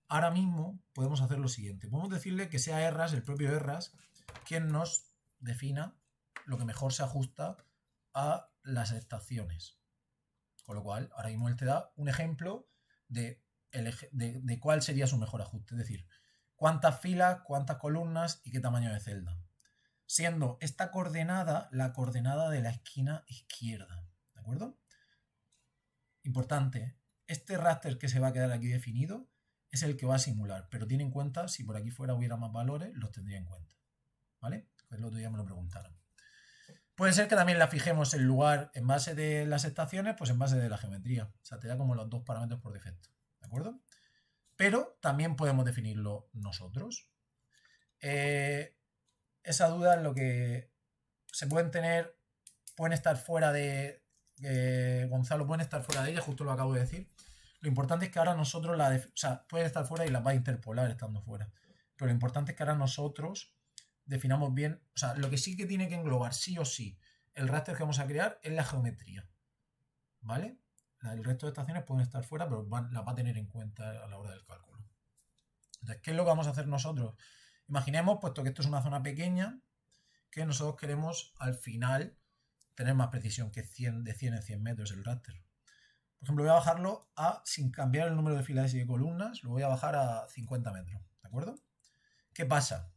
ahora mismo podemos hacer lo siguiente. Podemos decirle que sea Erras, el propio Erras, quien nos defina lo que mejor se ajusta a las estaciones. Con lo cual, ahora mismo él te da un ejemplo de cuál sería su mejor ajuste. Es decir, cuántas filas, cuántas columnas y qué tamaño de celda. Siendo esta coordenada la coordenada de la esquina izquierda. ¿De acuerdo? Importante, este raster que se va a quedar aquí definido es el que va a simular, pero tiene en cuenta, si por aquí fuera hubiera más valores, los tendría en cuenta. ¿Vale? El otro día me lo preguntaron. Puede ser que también la fijemos en lugar, en base de las estaciones, pues en base de la geometría. O sea, te da como los dos parámetros por defecto. ¿De acuerdo? Pero también podemos definirlo nosotros. Esa duda es lo que se pueden tener, pueden estar fuera de... Gonzalo, pueden estar fuera de ella, justo lo acabo de decir. Lo importante es que ahora nosotros o sea, pueden estar fuera y las va a interpolar estando fuera. Pero lo importante es que ahora nosotros definamos bien, o sea, lo que sí que tiene que englobar sí o sí el raster que vamos a crear es la geometría, ¿vale? El resto de estaciones pueden estar fuera, pero las va a tener en cuenta a la hora del cálculo. Entonces, ¿qué es lo que vamos a hacer nosotros? Imaginemos, puesto que esto es una zona pequeña, que nosotros queremos al final tener más precisión que 100 de 100 en 100 metros el raster. Por ejemplo, voy a bajarlo sin cambiar el número de filas y de columnas, lo voy a bajar a 50 metros, ¿de acuerdo? ¿Qué pasa?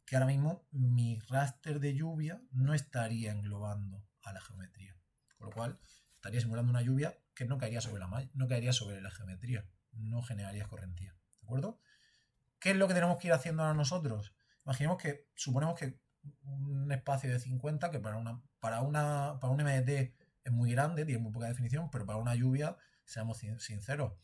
Que ahora mismo mi raster de lluvia no estaría englobando a la geometría. Con lo cual, estaría simulando una lluvia que no caería sobre la malla, no caería sobre la geometría, no generaría escorrentía. ¿De acuerdo? ¿Qué es lo que tenemos que ir haciendo ahora nosotros? Suponemos que un espacio de 50, que para un MDT es muy grande, tiene muy poca definición, pero para una lluvia, seamos sinceros,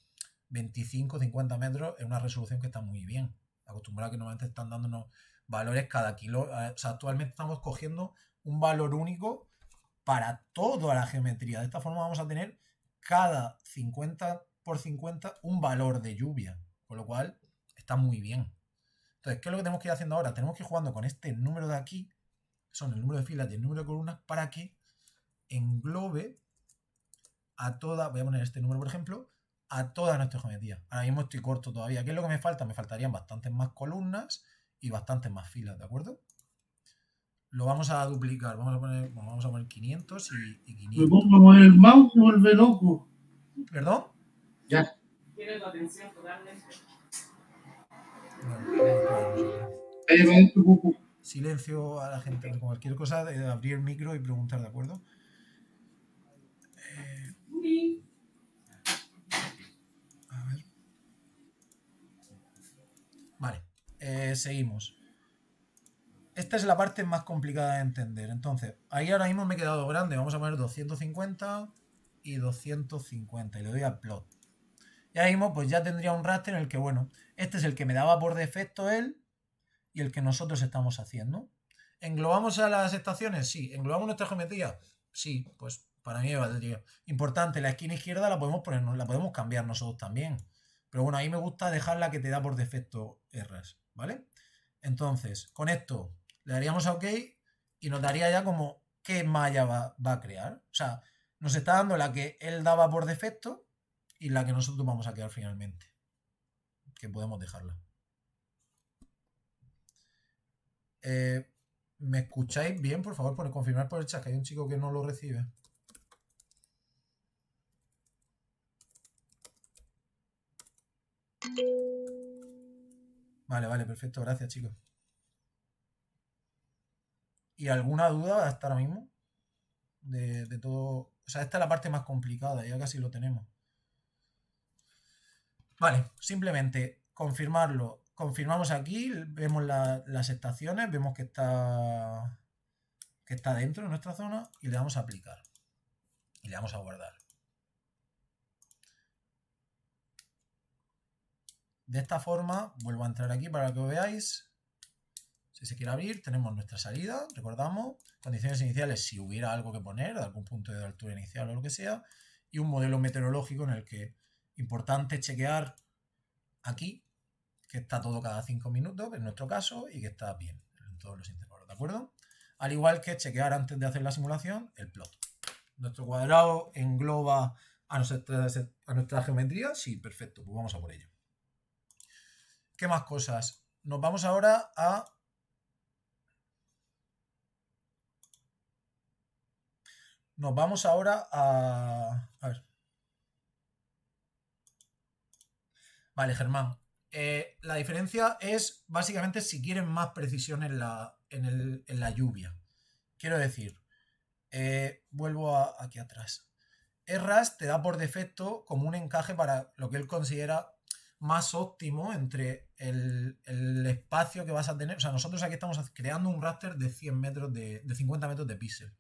25, 50 metros es una resolución que está muy bien. Acostumbrado a que normalmente están dándonos valores cada kilo. O sea, actualmente estamos cogiendo un valor único para toda la geometría. De esta forma vamos a tener cada 50 por 50 un valor de lluvia. Con lo cual, está muy bien. Entonces, ¿qué es lo que tenemos que ir haciendo ahora? Tenemos que ir jugando con este número de aquí, que son el número de filas y el número de columnas, para que englobe a toda, voy a poner este número por ejemplo, a toda nuestra geometría. Ahora mismo estoy corto todavía. ¿Qué es lo que me falta? Me faltarían bastantes más columnas y bastantes más filas, ¿de acuerdo? Lo vamos a duplicar. Vamos a poner 500 y 500. Me pongo a mover el mouse y vuelve loco. ¿Perdón? Ya. Tiene tu atención totalmente. Silencio a la gente. Con cualquier cosa, abrir el micro y preguntar, ¿de acuerdo? A ver. Vale. Seguimos. Esta es la parte más complicada de entender. Entonces, ahí ahora mismo me he quedado grande. Vamos a poner 250 y 250. Y le doy a plot. Y ahora mismo pues ya tendría un raster en el que, bueno, este es el que me daba por defecto él y el que nosotros estamos haciendo. ¿Englobamos a las estaciones? Sí. ¿Englobamos nuestra geometría? Sí, pues para mí me valdría. Importante, la esquina izquierda la podemos cambiar nosotros también. Pero bueno, ahí me gusta dejar la que te da por defecto Erras, ¿vale? Entonces, con esto le daríamos a OK y nos daría ya como qué malla va a crear. O sea, nos está dando la que él daba por defecto y la que nosotros vamos a quedar finalmente, que podemos dejarla. ¿Me escucháis bien? Por favor, por confirmar por el chat que hay un chico que no lo recibe. Vale, perfecto, gracias, chicos. ¿Y alguna duda hasta ahora mismo? De todo. O sea, esta es la parte más complicada, ya casi lo tenemos. Vale, simplemente confirmarlo. Confirmamos aquí, vemos las estaciones, vemos que está dentro de nuestra zona y le damos a aplicar. Y le damos a guardar. De esta forma, vuelvo a entrar aquí para que lo veáis. Si se quiere abrir, tenemos nuestra salida, recordamos, condiciones iniciales si hubiera algo que poner, de algún punto de altura inicial o lo que sea, y un modelo meteorológico en el que importante chequear aquí que está todo cada 5 minutos, en nuestro caso, y que está bien en todos los intervalos, ¿de acuerdo? Al igual que chequear antes de hacer la simulación el plot. ¿Nuestro cuadrado engloba a nuestra geometría? Sí, perfecto, pues vamos a por ello. ¿Qué más cosas? Nos vamos ahora a... A ver. Vale, Germán. La diferencia es básicamente si quieren más precisión en la lluvia. Quiero decir, vuelvo aquí atrás. RAS te da por defecto como un encaje para lo que él considera más óptimo entre el espacio que vas a tener. O sea, nosotros aquí estamos creando un raster de 100 metros de 50 metros de píxel.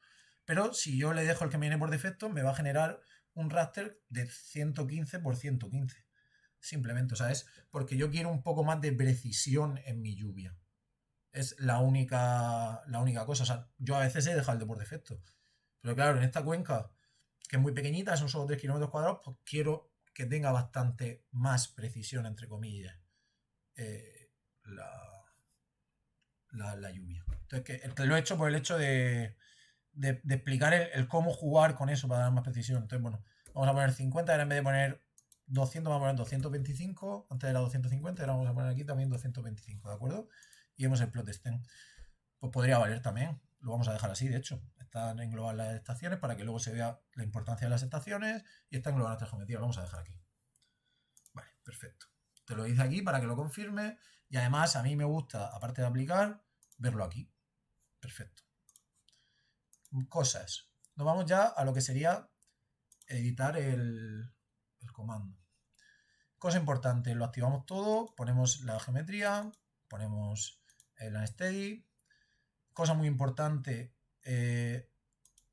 Pero si yo le dejo el que me viene por defecto, me va a generar un raster de 115 por 115. Simplemente, o sea, es porque yo quiero un poco más de precisión en mi lluvia. Es la única cosa. O sea, yo a veces he dejado el de por defecto. Pero claro, en esta cuenca, que es muy pequeñita, son solo 3 kilómetros cuadrados, pues quiero que tenga bastante más precisión, entre comillas, la lluvia. Entonces, que lo he hecho por el hecho de explicar el cómo jugar con eso para dar más precisión. Entonces, bueno, vamos a poner 50, ahora en vez de poner 200 vamos a poner 225, antes era 250, ahora vamos a poner aquí también 225, ¿de acuerdo? Y vemos el plot stem. Pues podría valer también, lo vamos a dejar así, de hecho. Están englobadas las estaciones para que luego se vea la importancia de las estaciones y está englobada nuestra geometría, lo vamos a dejar aquí. Vale, perfecto. Te lo dice aquí para que lo confirme y además a mí me gusta, aparte de aplicar, verlo aquí. Perfecto. Cosas. Nos vamos ya a lo que sería editar el comando. Cosa importante, lo activamos todo, ponemos la geometría, ponemos el unsteady. Cosa muy importante,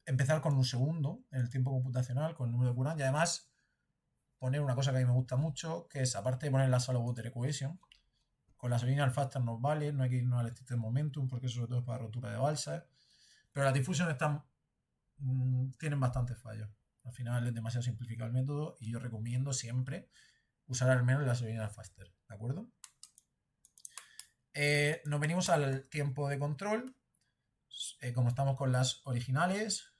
empezar con un segundo en el tiempo computacional, con el número de Courant, y además poner una cosa que a mí me gusta mucho, que es, aparte de poner la Shallow Water Equation, con la Linear Factor nos vale, no hay que irnos al Extended Momentum, porque sobre todo es para rotura de balsas, pero las difusiones tienen bastantes fallos. Al final es demasiado simplificado el método y yo recomiendo siempre usar al menos la Linear Factor, ¿de acuerdo? Nos venimos al tiempo de control. Como estamos con las originales,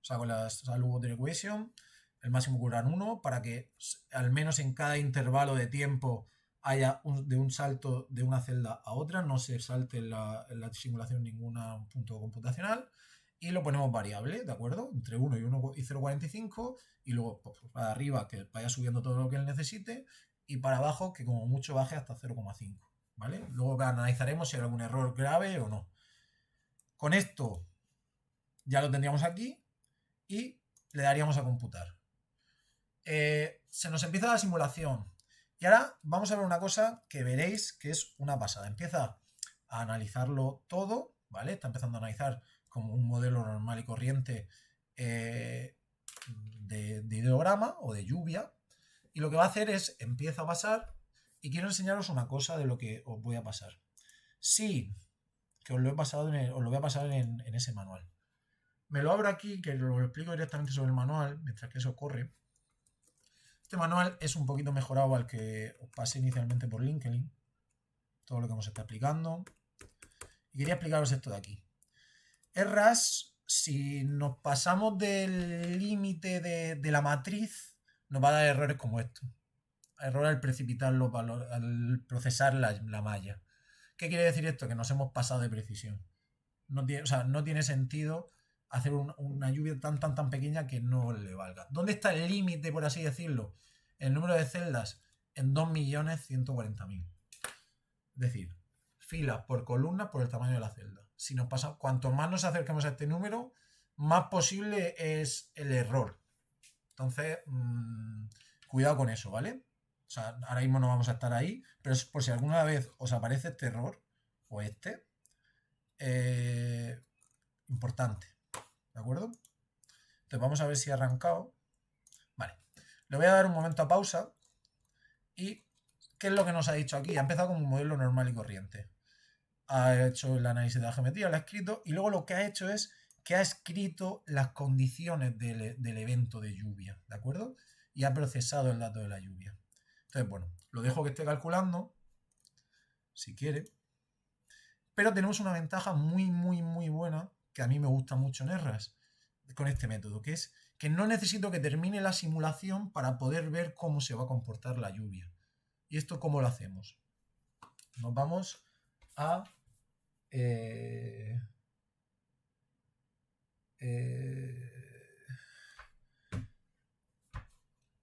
o sea, con las Shallow Water Equation, el máximo Courant 1, para que al menos en cada intervalo de tiempo haya un salto de una celda a otra, no se salte en la simulación ningún punto computacional, y lo ponemos variable, ¿de acuerdo? Entre 1 y 0,45, y luego pues, para arriba que vaya subiendo todo lo que él necesite, y para abajo que como mucho baje hasta 0,5, ¿vale? Luego analizaremos si hay algún error grave o no. Con esto ya lo tendríamos aquí y le daríamos a computar. Se nos empieza la simulación y ahora vamos a ver una cosa que veréis que es una pasada. Empieza a analizarlo todo, ¿vale? Está empezando a analizar como un modelo normal y corriente de ideograma o de lluvia, y lo que va a hacer es, empieza a pasar, y quiero enseñaros una cosa de lo que os voy a pasar. Sí, que os lo voy a pasar en ese manual. Me lo abro aquí, que lo explico directamente sobre el manual, mientras que eso corre. Este manual es un poquito mejorado al que os pasé inicialmente por LinkedIn. Todo lo que hemos estado explicando. Y quería explicaros esto de aquí. RAS, si nos pasamos del límite de la matriz, nos va a dar errores como esto. Error al precipitar los valores, al procesar la malla. ¿Qué quiere decir esto? Que nos hemos pasado de precisión. No tiene sentido hacer una lluvia tan pequeña que no le valga. ¿Dónde está el límite, por así decirlo? El número de celdas en 2.140.000. Es decir, filas por columna por el tamaño de la celda. Si nos pasa, cuanto más nos acerquemos a este número, más posible es el error. Entonces, cuidado con eso, ¿vale? O sea, ahora mismo no vamos a estar ahí, pero por si alguna vez os aparece este error o importante, ¿de acuerdo? Entonces vamos a ver si ha arrancado. Vale, le voy a dar un momento a pausa y ¿qué es lo que nos ha dicho aquí? Ha empezado como un modelo normal y corriente. Ha hecho el análisis de la geometría, lo ha escrito y luego lo que ha hecho es que ha escrito las condiciones del evento de lluvia, ¿de acuerdo? Y ha procesado el dato de la lluvia. Entonces, bueno, lo dejo que esté calculando, si quiere. Pero tenemos una ventaja muy buena, que a mí me gusta mucho en Erras, con este método, que es que no necesito que termine la simulación para poder ver cómo se va a comportar la lluvia. ¿Y esto cómo lo hacemos? Nos vamos a...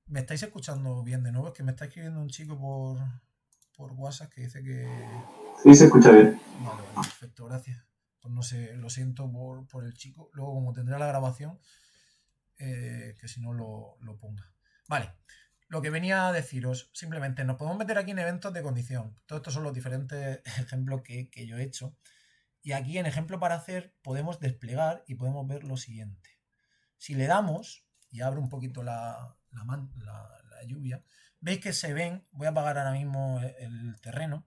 ¿Me estáis escuchando bien de nuevo? Es que me está escribiendo un chico por WhatsApp que dice que... Sí, se escucha bien. Vale, perfecto, gracias. Pues no sé, lo siento por el chico. Luego, como tendrá la grabación, que si no lo ponga. Vale, lo que venía a deciros, simplemente nos podemos meter aquí en eventos de condición. Todos estos son los diferentes ejemplos que yo he hecho. Y aquí en ejemplo para hacer podemos desplegar y podemos ver lo siguiente. Si le damos, y abro un poquito la lluvia, veis que se ven, voy a apagar ahora mismo el terreno,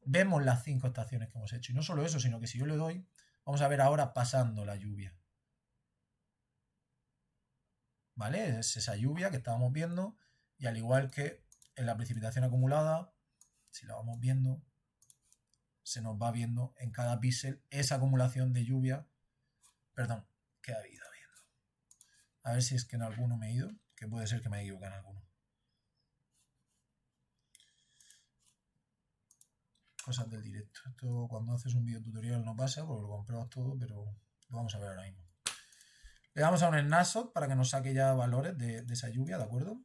vemos las 5 estaciones que hemos hecho. Y no solo eso, sino que si yo le doy, vamos a ver ahora pasando la lluvia. ¿Vale? Es esa lluvia que estábamos viendo y al igual que en la precipitación acumulada, si la vamos viendo, se nos va viendo en cada píxel esa acumulación de lluvia. Perdón, que ha habido. A ver si es que en alguno me he ido, que puede ser que me haya equivocado en alguno. Cosas del directo. Esto cuando haces un video tutorial no pasa porque lo compruebas todo, pero lo vamos a ver ahora mismo. Le damos a un snapshot para que nos saque ya valores de esa lluvia, ¿de acuerdo?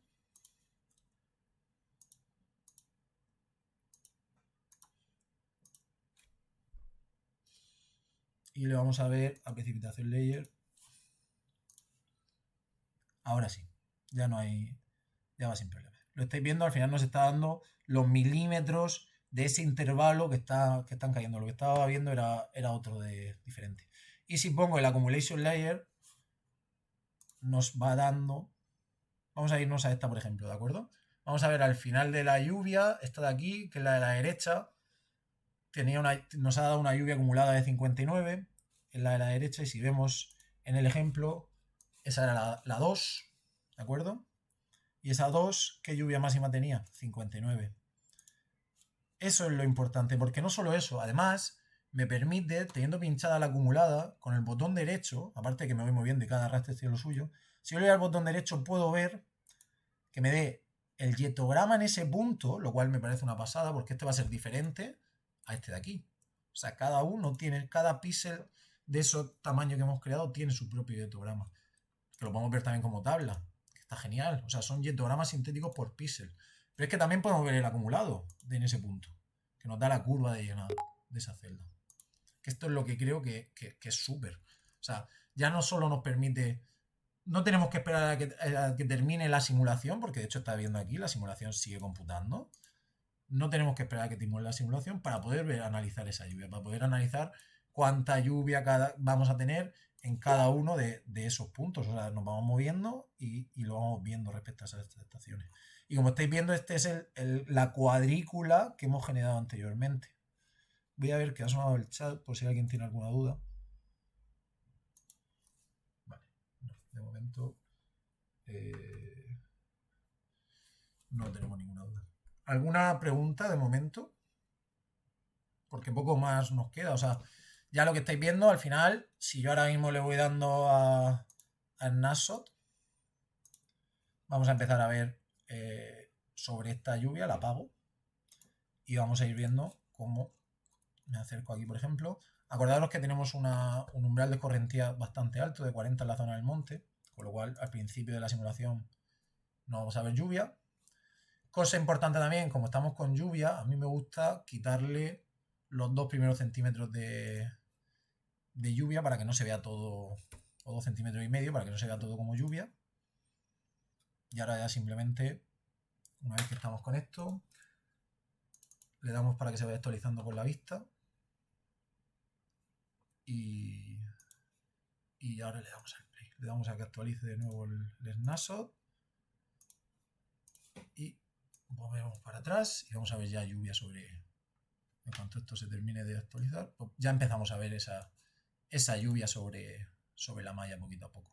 Y le vamos a ver a precipitación layer. Ahora sí, ya no hay, ya va sin problema. Lo estáis viendo, al final nos está dando los milímetros de ese intervalo que están cayendo. Lo que estaba viendo era otro diferente. Y si pongo el accumulation layer, nos va dando... Vamos a irnos a esta, por ejemplo, ¿de acuerdo? Vamos a ver al final de la lluvia, esta de aquí, que es la de la derecha, nos ha dado una lluvia acumulada de 59, en la de la derecha, y si vemos en el ejemplo, esa era la 2, ¿de acuerdo? Y esa 2, ¿qué lluvia máxima tenía? 59. Eso es lo importante, porque no solo eso, además me permite, teniendo pinchada la acumulada, con el botón derecho, aparte que me voy moviendo y cada rastreo tiene lo suyo, si yo le doy al botón derecho puedo ver que me dé el yetograma en ese punto, lo cual me parece una pasada, porque este va a ser diferente a este de aquí. O sea, cada píxel de esos tamaños que hemos creado tiene su propio yetograma. Que lo podemos ver también como tabla, que está genial. O sea, son yetogramas sintéticos por píxel. Pero es que también podemos ver el acumulado en ese punto, que nos da la curva de llenado de esa celda. Que esto es lo que creo que es súper. O sea, ya no solo nos permite... No tenemos que esperar a que termine la simulación, porque de hecho está viendo aquí, la simulación sigue computando. No tenemos que esperar a que termine la simulación para poder analizar esa lluvia, para poder analizar cuánta lluvia vamos a tener en cada uno de esos puntos. O sea, nos vamos moviendo y lo vamos viendo respecto a esas estaciones. Y como estáis viendo, este es la cuadrícula que hemos generado anteriormente. Voy a ver que ha sonado el chat por si alguien tiene alguna duda. Vale, no, de momento no tenemos ninguna duda. ¿Alguna pregunta de momento? Porque poco más nos queda. O sea, ya lo que estáis viendo al final, si yo ahora mismo le voy dando a snapshot, vamos a empezar a ver sobre esta lluvia, la apago, y vamos a ir viendo cómo me acerco aquí, por ejemplo. Acordaros que tenemos un umbral de escorrentía bastante alto, de 40 en la zona del monte, con lo cual al principio de la simulación no vamos a ver lluvia. Cosa importante también, como estamos con lluvia, a mí me gusta quitarle los 2 primeros centímetros de lluvia para que no se vea todo, o 2,5 centímetros para que no se vea todo como lluvia. Y ahora ya simplemente, una vez que estamos con esto, le damos para que se vaya actualizando con la vista. Y ahora le damos al play. Le damos a que actualice de nuevo el snapshot. Y volvemos para atrás y vamos a ver ya lluvia sobre... En cuanto esto se termine de actualizar, pues ya empezamos a ver esa lluvia sobre la malla poquito a poco.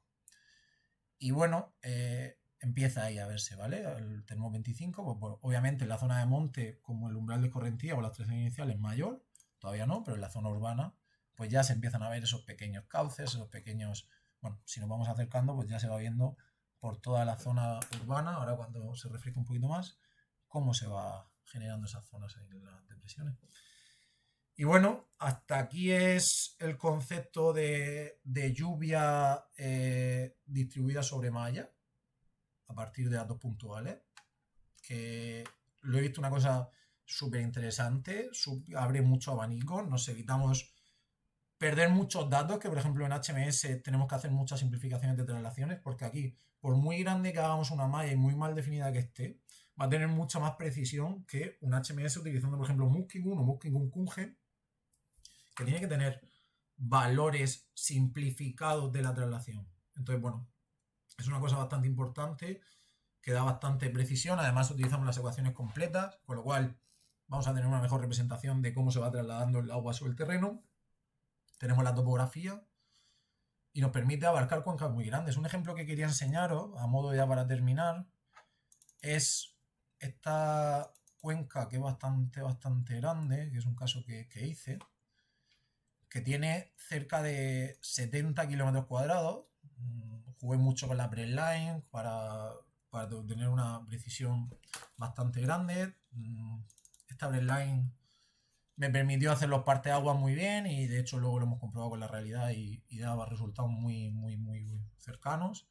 Y bueno, empieza ahí a verse, ¿vale? Tenemos 25, pues bueno, obviamente en la zona de monte, como el umbral de escorrentía o la extracción inicial es mayor, todavía no, pero en la zona urbana, pues ya se empiezan a ver esos pequeños cauces, esos pequeños... Bueno, si nos vamos acercando, pues ya se va viendo por toda la zona urbana, ahora cuando se refresca un poquito más, cómo se va generando esas zonas en las depresiones. Y bueno, hasta aquí es el concepto de lluvia distribuida sobre malla, a partir de datos puntuales, que lo he visto una cosa súper interesante, abre mucho abanico, nos evitamos perder muchos datos, que por ejemplo en HMS tenemos que hacer muchas simplificaciones de traslaciones, porque aquí, por muy grande que hagamos una malla y muy mal definida que esté, va a tener mucha más precisión que un HMS utilizando por ejemplo Muskingum o Muskingum Kunge, que tiene que tener valores simplificados de la traslación. Entonces, bueno, es una cosa bastante importante, que da bastante precisión. Además, utilizamos las ecuaciones completas, con lo cual vamos a tener una mejor representación de cómo se va trasladando el agua sobre el terreno. Tenemos la topografía y nos permite abarcar cuencas muy grandes. Un ejemplo que quería enseñaros, a modo ya para terminar, es esta cuenca que es bastante grande, que es un caso que hice, que tiene cerca de 70 kilómetros cuadrados. Jugué mucho con la breadline para tener una precisión bastante grande. Esta breadline me permitió hacer los parteaguas muy bien y de hecho luego lo hemos comprobado con la realidad y daba resultados muy cercanos.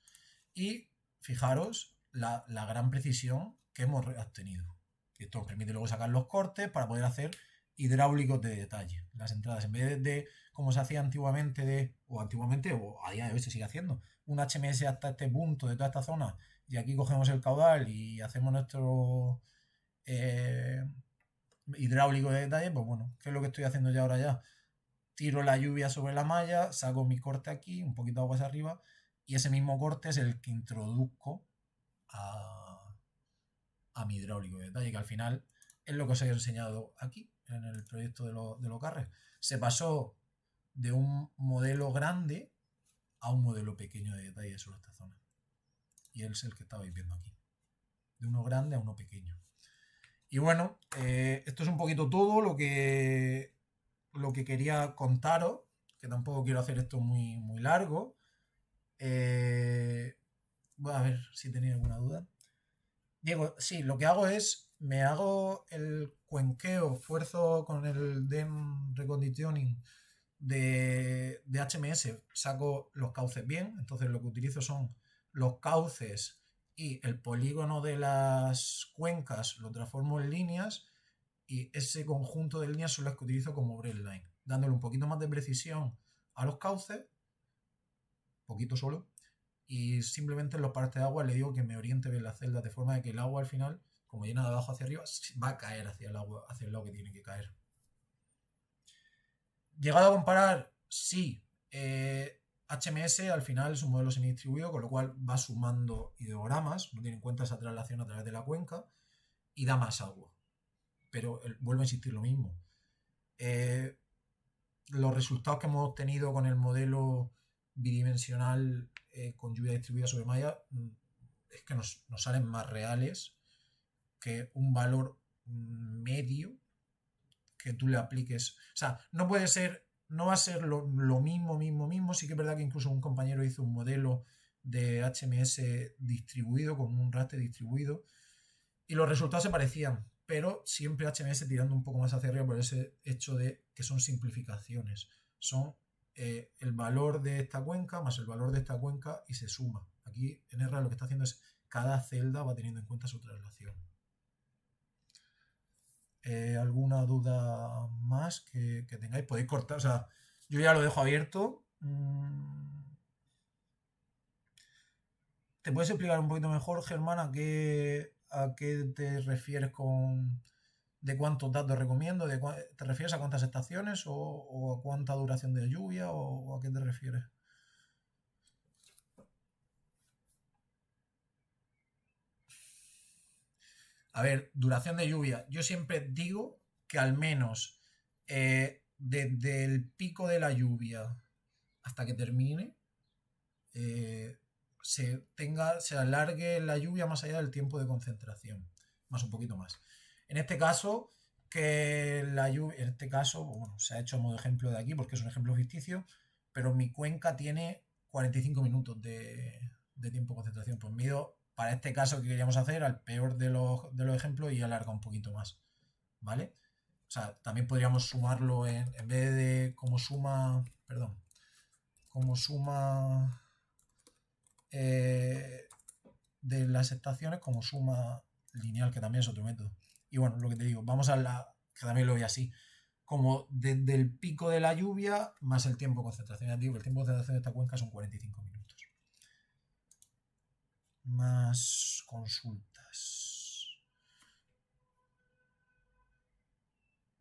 Y fijaros la gran precisión que hemos obtenido. Esto nos permite luego sacar los cortes para poder hacer hidráulicos de detalle. Las entradas, en vez de como se hacía antiguamente, o a día de hoy se sigue haciendo, un HMS hasta este punto de toda esta zona y aquí cogemos el caudal y hacemos nuestro hidráulico de detalle, pues bueno, ¿qué es lo que estoy haciendo ya ahora ya? Tiro la lluvia sobre la malla, saco mi corte aquí, un poquito de agua hacia arriba, y ese mismo corte es el que introduzco a mi hidráulico de detalle, que al final es lo que os he enseñado aquí, en el proyecto de los carres. Se pasó de un modelo grande a un modelo pequeño de detalle sobre esta zona. Y él es el que estabais viendo aquí. De uno grande a uno pequeño. Y bueno, esto es un poquito todo lo que quería contaros, que tampoco quiero hacer esto muy largo. Voy a ver si tenéis alguna duda. Diego, sí, lo que hago es, me hago el cuenqueo, esfuerzo con el DEM Reconditioning de HMS, saco los cauces bien, entonces lo que utilizo son los cauces y el polígono de las cuencas lo transformo en líneas y ese conjunto de líneas son las que utilizo como breadline, dándole un poquito más de precisión a los cauces, poquito solo, y simplemente en los partes de agua le digo que me oriente bien las celdas de forma de que el agua al final, como llena de abajo hacia arriba, va a caer hacia el agua, hacia el lado que tiene que caer. Llegado a comparar, sí, HMS al final es un modelo semidistribuido, con lo cual va sumando ideogramas, no tiene en cuenta esa traslación a través de la cuenca y da más agua. Pero vuelvo a insistir lo mismo. Los resultados que hemos obtenido con el modelo bidimensional con lluvia distribuida sobre malla es que nos salen más reales que un valor medio que tú le apliques. O sea, no va a ser lo mismo. Sí que es verdad que incluso un compañero hizo un modelo de HMS distribuido, con un raster distribuido, y los resultados se parecían, pero siempre HMS tirando un poco más hacia arriba por ese hecho de que son simplificaciones. Son el valor de esta cuenca más el valor de esta cuenca y se suma. Aquí en R lo que está haciendo es cada celda va teniendo en cuenta su traslación. ¿Alguna duda más que tengáis? Podéis cortar, o sea, yo ya lo dejo abierto. ¿Te puedes explicar un poquito mejor, Germán, a qué te refieres con de cuántos datos recomiendo? ¿Te refieres a cuántas estaciones o a cuánta duración de lluvia o a qué te refieres? A ver, duración de lluvia. Yo siempre digo que al menos desde el pico de la lluvia hasta que termine, se alargue la lluvia más allá del tiempo de concentración, más un poquito más. En este caso, bueno, se ha hecho a modo ejemplo de aquí porque es un ejemplo ficticio, pero mi cuenca tiene 45 minutos de tiempo de concentración. Pues mido, para este caso que queríamos hacer, al peor de los ejemplos y alarga un poquito más, ¿vale? O sea, también podríamos sumarlo en vez de como suma de las estaciones, como suma lineal, que también es otro método. Y bueno, lo que te digo, vamos a que también lo voy así, como desde el pico de la lluvia más el tiempo de concentración. Ya digo, el tiempo de concentración de esta cuenca son 45 minutos. Más consultas.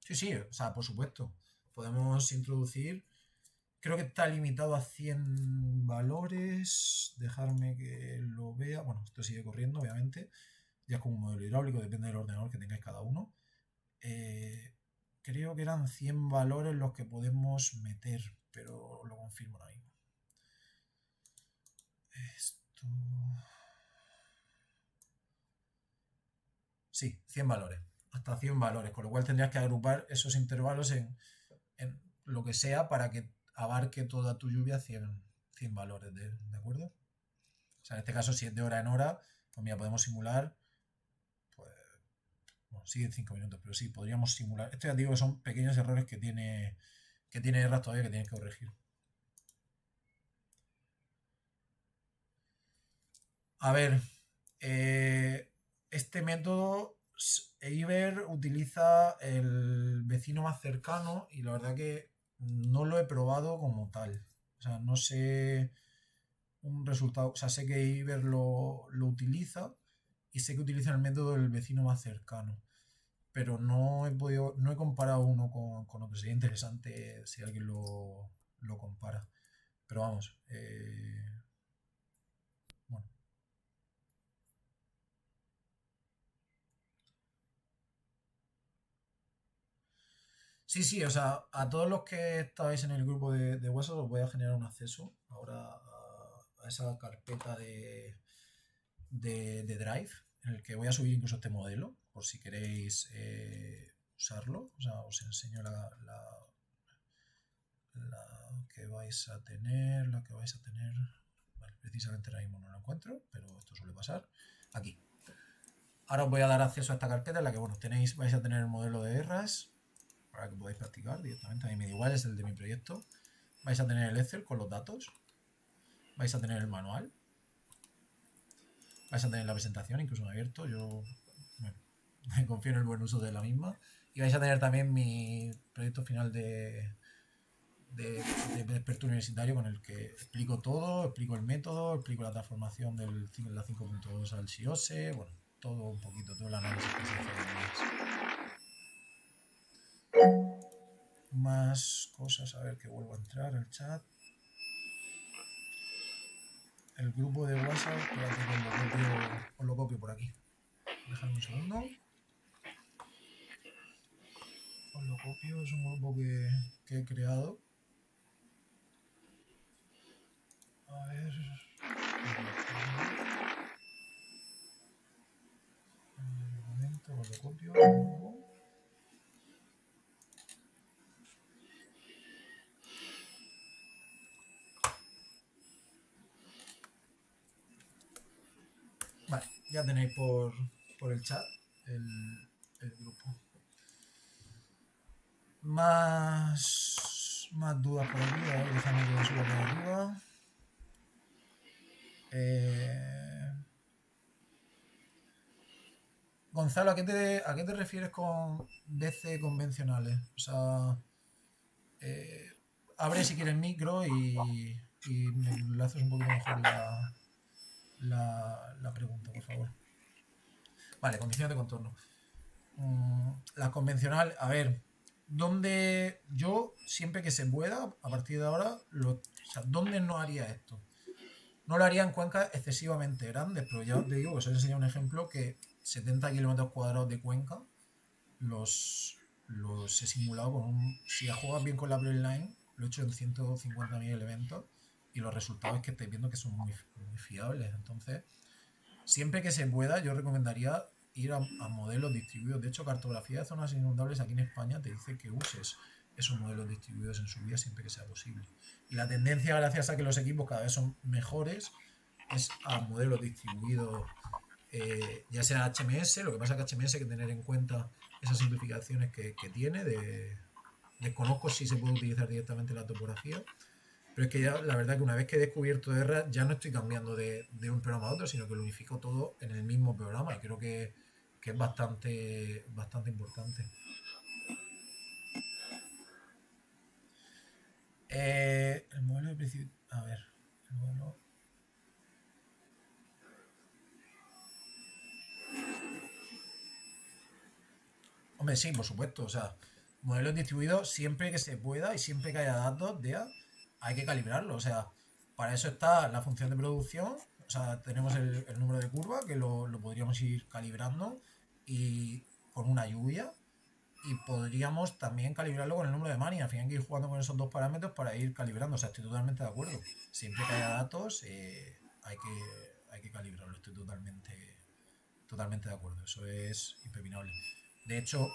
Sí, o sea, por supuesto. Podemos introducir. Creo que está limitado a 100 valores. Dejarme que lo vea. Bueno, esto sigue corriendo, obviamente. Ya es como un modelo hidráulico, depende del ordenador que tengáis cada uno. Creo que eran 100 valores los que podemos meter, pero lo confirmo ahora mismo. Esto. Sí, 100 valores. Hasta 100 valores, con lo cual tendrías que agrupar esos intervalos en lo que sea para que abarque toda tu lluvia 100 valores, ¿de acuerdo? O sea, en este caso, si es de hora en hora, pues mira, podemos simular, pues, bueno, siguen 5 minutos, pero sí, podríamos simular. Esto ya digo que son pequeños errores que tiene RAS todavía que tienes que corregir. A ver, este método, Eiber utiliza el vecino más cercano y la verdad que no lo he probado como tal. O sea, no sé un resultado. O sea, sé que Eiber lo utiliza y sé que utiliza el método del vecino más cercano. Pero no he comparado uno con otro. Sería interesante si alguien lo compara. Pero vamos, bueno. Sí, o sea, a todos los que estáis en el grupo de WhatsApp os voy a generar un acceso ahora a esa carpeta de Drive, en el que voy a subir incluso este modelo, por si queréis usarlo. O sea, os enseño la que vais a tener, Vale, precisamente ahora mismo no lo encuentro, pero esto suele pasar. Aquí. Ahora os voy a dar acceso a esta carpeta en la que, bueno, vais a tener el modelo de RAS para que podáis practicar directamente. A mí me da igual, es el de mi proyecto. Vais a tener el Excel con los datos. Vais a tener el manual. Vais a tener la presentación, incluso en abierto. Yo me confío en el buen uso de la misma. Y vais a tener también mi proyecto final de experto universitario, con el que explico todo, explico el método, explico la transformación de la 5.2 al SIOSE, bueno, todo un poquito, todo el análisis que se hace. Más cosas, a ver, que vuelvo a entrar al chat. El grupo de WhatsApp, espérate que os lo copio por aquí. Dejadme un segundo. Os lo copio, es un grupo que he creado. A ver. Un momento, os lo copio. Vale, ya tenéis por el chat el grupo. Más dudas por aquí. A ver, déjame que suba por arriba. Gonzalo, ¿a qué te refieres con DC convencionales? O sea, abre si quieres micro y me lo haces un poquito mejor la pregunta, por favor. Vale, condiciones de contorno. La convencional, a ver, ¿dónde yo, siempre que se pueda, a partir de ahora, o sea, ¿dónde no haría esto? No lo haría en cuencas excesivamente grandes, pero ya te digo que os he enseñado un ejemplo que 70 kilómetros cuadrados de cuenca los he simulado con un... Si juegas bien con la Brainline, lo he hecho en 150.000 elementos y los resultados es que estáis viendo que son muy fiables. Entonces, siempre que se pueda, yo recomendaría ir a modelos distribuidos. De hecho, cartografía de zonas inundables aquí en España te dice que uses esos modelos distribuidos en su vía siempre que sea posible. Y la tendencia, gracias a que los equipos cada vez son mejores, es a modelos distribuidos, ya sea HMS. Lo que pasa es que HMS hay que tener en cuenta esas simplificaciones que tiene. Desconozco si se puede utilizar directamente la topografía. Pero es que ya la verdad que una vez que he descubierto ERA ya no estoy cambiando de un programa a otro, sino que lo unifico todo en el mismo programa y creo que es bastante importante. El modelo de principio... A ver, el modelo... Hombre, sí, por supuesto. O sea, modelos distribuidos siempre que se pueda y siempre que haya datos, hay que calibrarlo. O sea, para eso está la función de producción. O sea, tenemos el número de curva que lo podríamos ir calibrando y con una lluvia. Y podríamos también calibrarlo con el número de mani. Al final hay que ir jugando con esos dos parámetros para ir calibrando. O sea, estoy totalmente de acuerdo. Siempre que haya datos, hay que calibrarlo. Estoy totalmente de acuerdo. Eso es impepinable. De hecho,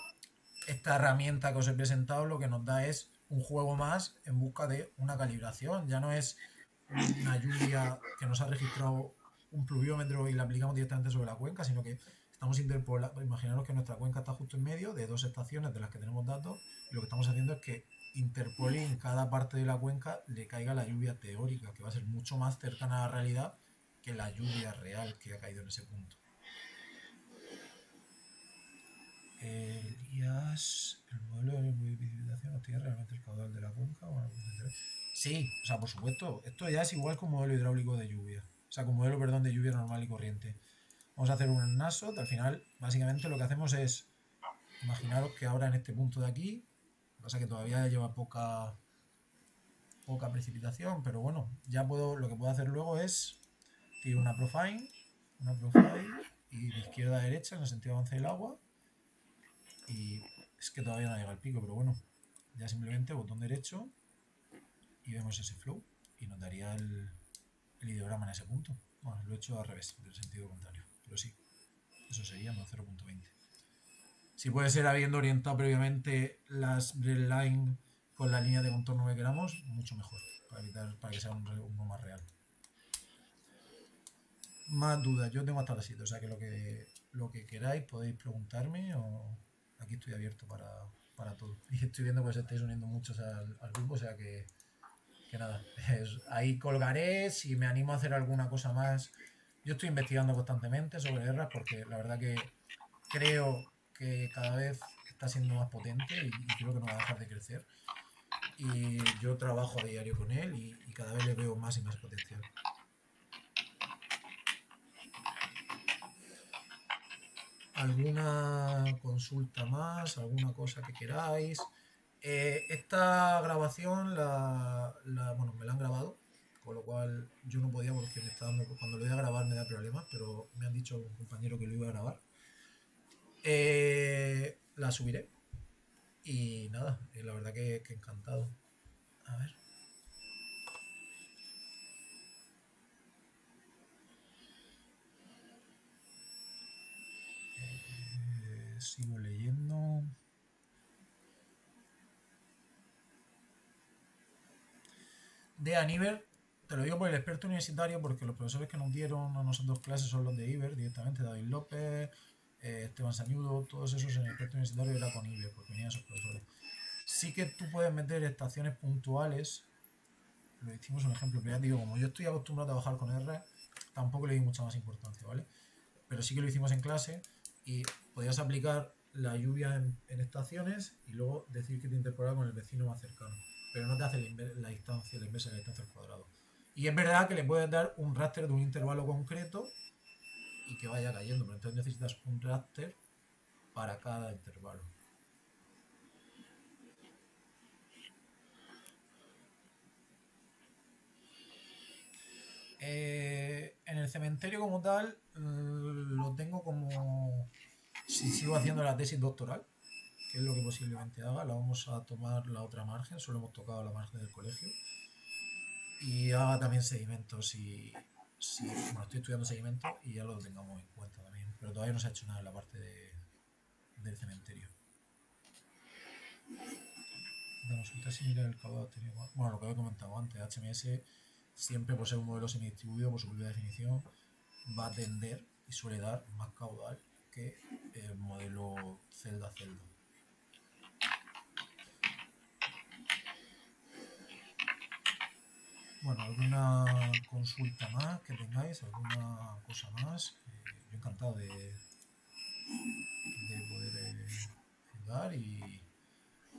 esta herramienta que os he presentado lo que nos da es un juego más en busca de una calibración. Ya no es una lluvia que nos ha registrado un pluviómetro y la aplicamos directamente sobre la cuenca, sino que estamos interpolando. Imaginaros que nuestra cuenca está justo en medio de dos estaciones de las que tenemos datos y lo que estamos haciendo es que interpole en cada parte de la cuenca le caiga la lluvia teórica, que va a ser mucho más cercana a la realidad que la lluvia real que ha caído en ese punto. Elías, el modelo de precipitación no tiene realmente el caudal de la cuenca. Bueno, sí, o sea, por supuesto, esto ya es igual que un modelo hidráulico de lluvia. O sea, con modelo, perdón, de lluvia normal y corriente. Vamos a hacer un NASOT. Al final, básicamente lo que hacemos es, imaginaros que ahora en este punto de aquí, pasa que todavía lleva poca precipitación, pero bueno, lo que puedo hacer luego es tirar una profile y de izquierda a derecha en el sentido de avance del agua. Y es que todavía no llega al pico, pero bueno, ya simplemente botón derecho y vemos ese flow y nos daría el ideograma en ese punto. Bueno, lo he hecho al revés, del sentido contrario, pero sí, eso sería no 0.20. Si puede ser habiendo orientado previamente las breadline con la línea de contorno que queramos, mucho mejor, para que sea uno más real. Más dudas, yo tengo hasta las 7, o sea que lo que queráis podéis preguntarme o aquí estoy abierto para todo. Y estoy viendo que os estáis uniendo muchos al grupo, o sea que nada, ahí colgaré si me animo a hacer alguna cosa más. Yo estoy investigando constantemente sobre guerras porque la verdad que creo que cada vez está siendo más potente y creo que no va a dejar de crecer. Y yo trabajo a diario con él y cada vez le veo más y más potencial. ¿Alguna consulta más? ¿Alguna cosa que queráis? Esta grabación bueno, me la han grabado, con lo cual yo no podía porque me está dando, cuando lo voy a grabar me da problemas, pero me han dicho un compañero que lo iba a grabar. La subiré y nada, la verdad que encantado. A ver. Sigo leyendo. De Aniver, Te lo digo por el experto universitario, porque los profesores que nos dieron a nosotros clases son los de Iber directamente, David López, Esteban Sañudo, todos esos en el experto universitario era con Iber, porque venían esos profesores. Sí que tú puedes meter estaciones puntuales, lo hicimos un ejemplo, pero ya digo, como yo estoy acostumbrado a trabajar con R, tampoco le di mucha más importancia, ¿vale? Pero sí que lo hicimos en clase y podías aplicar la lluvia en estaciones y luego decir que te interpolaba con el vecino más cercano. Pero no te hace la distancia, la inversa de la distancia al cuadrado. Y es verdad que le puedes dar un raster de un intervalo concreto y que vaya cayendo, pero entonces necesitas un raster para cada intervalo. En el cementerio como tal, lo tengo como si sigo haciendo la tesis doctoral, que es lo que posiblemente haga. La vamos a tomar la otra margen, solo hemos tocado la margen del colegio. Y haga también seguimientos bueno, estoy estudiando seguimiento y ya lo tengamos en cuenta también. Pero todavía no se ha hecho nada en la parte del cementerio. De consulta similar el caudal obtenido. Bueno, lo que había comentado antes, HMS siempre por ser un modelo semidistribuido, por su propia definición, va a tender y suele dar más caudal que el modelo celda-celda. Bueno, ¿alguna consulta más que tengáis? ¿Alguna cosa más? Yo encantado de poder ayudar y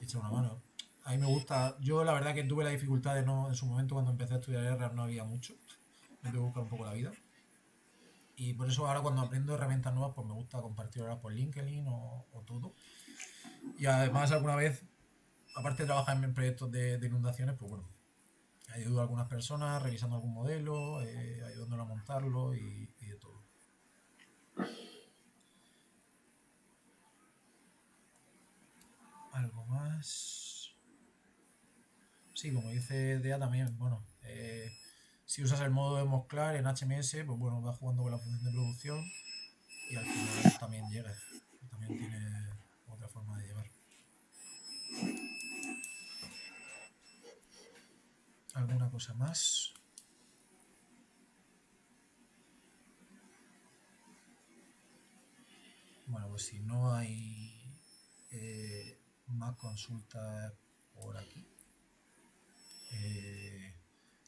echar una mano. A mí me gusta, yo la verdad que tuve la dificultad de no, en su momento cuando empecé a estudiar R no había mucho, me tuve que buscar un poco la vida. Y por eso ahora cuando aprendo herramientas nuevas pues me gusta compartir ahora por LinkedIn o todo. Y además alguna vez, aparte de trabajar en proyectos de inundaciones, pues bueno, ayudo a algunas personas revisando algún modelo, ayudándolo a montarlo y de todo. ¿Algo más? Sí, como dice Dea también, bueno, si usas el modo de mezclar en HMS, pues bueno, vas jugando con la función de producción y al final también llega, también tiene otra forma de llevar. ¿Alguna cosa más? Bueno, pues si no hay más consultas por aquí.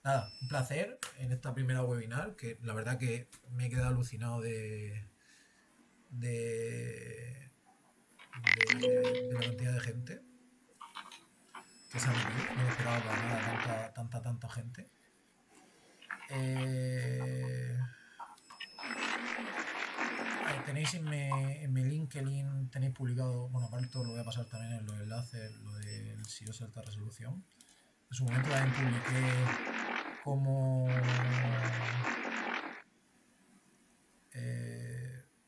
Nada, un placer en esta primera webinar, que la verdad que me he quedado alucinado de la cantidad de gente que se ha metido. No me esperaba para nada tanta gente. Tenéis en mi LinkedIn, tenéis publicado, bueno, aparte todo lo voy a pasar también en los enlaces, lo del SIOS de alta resolución. En su momento también publiqué como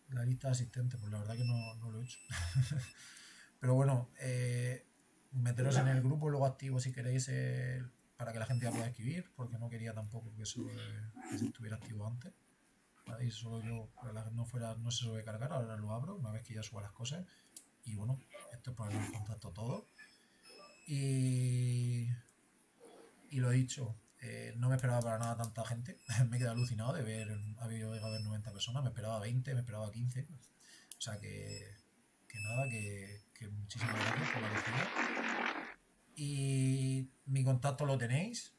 la lista de asistentes, pues la verdad que no lo he hecho. Pero bueno, meteros en el grupo, luego activo si queréis para que la gente ya pueda escribir, porque no quería tampoco que eso estuviera activo antes. ¿Vale? Y solo yo, para que no se suele cargar, ahora lo abro una vez que ya suba las cosas. Y bueno, esto es poner en contacto todo. Y lo dicho, no me esperaba para nada tanta gente. Me he quedado alucinado de ver, ha habido 90 personas, me esperaba 20, me esperaba 15. O sea que nada, que muchísimas gracias por la acogida. Y mi contacto lo tenéis.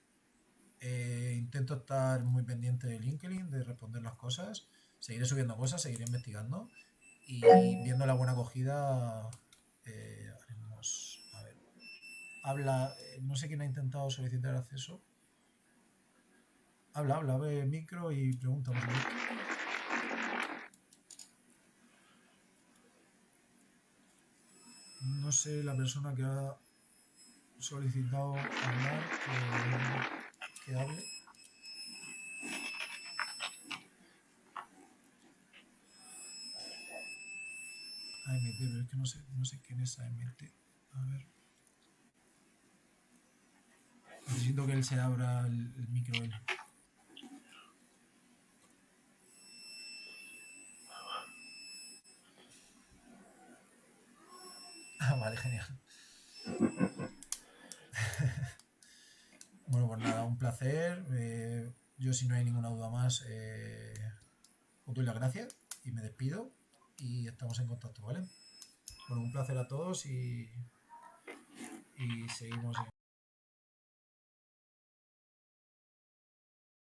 Intento estar muy pendiente de LinkedIn, de responder las cosas. Seguiré subiendo cosas, seguiré investigando. Y viendo la buena acogida, haremos. A ver. Habla. No sé quién ha intentado solicitar acceso. Habla, ve el micro y pregunta. No sé la persona que ha solicitado hablar que hable. AMT, pero es que no sé quién es AMT. A ver. Necesito que él se abra el micro él. Vale, genial. Bueno, pues nada, un placer. Yo, si no hay ninguna duda más, os doy las gracias y me despido y estamos en contacto, ¿vale? Bueno, un placer a todos y seguimos en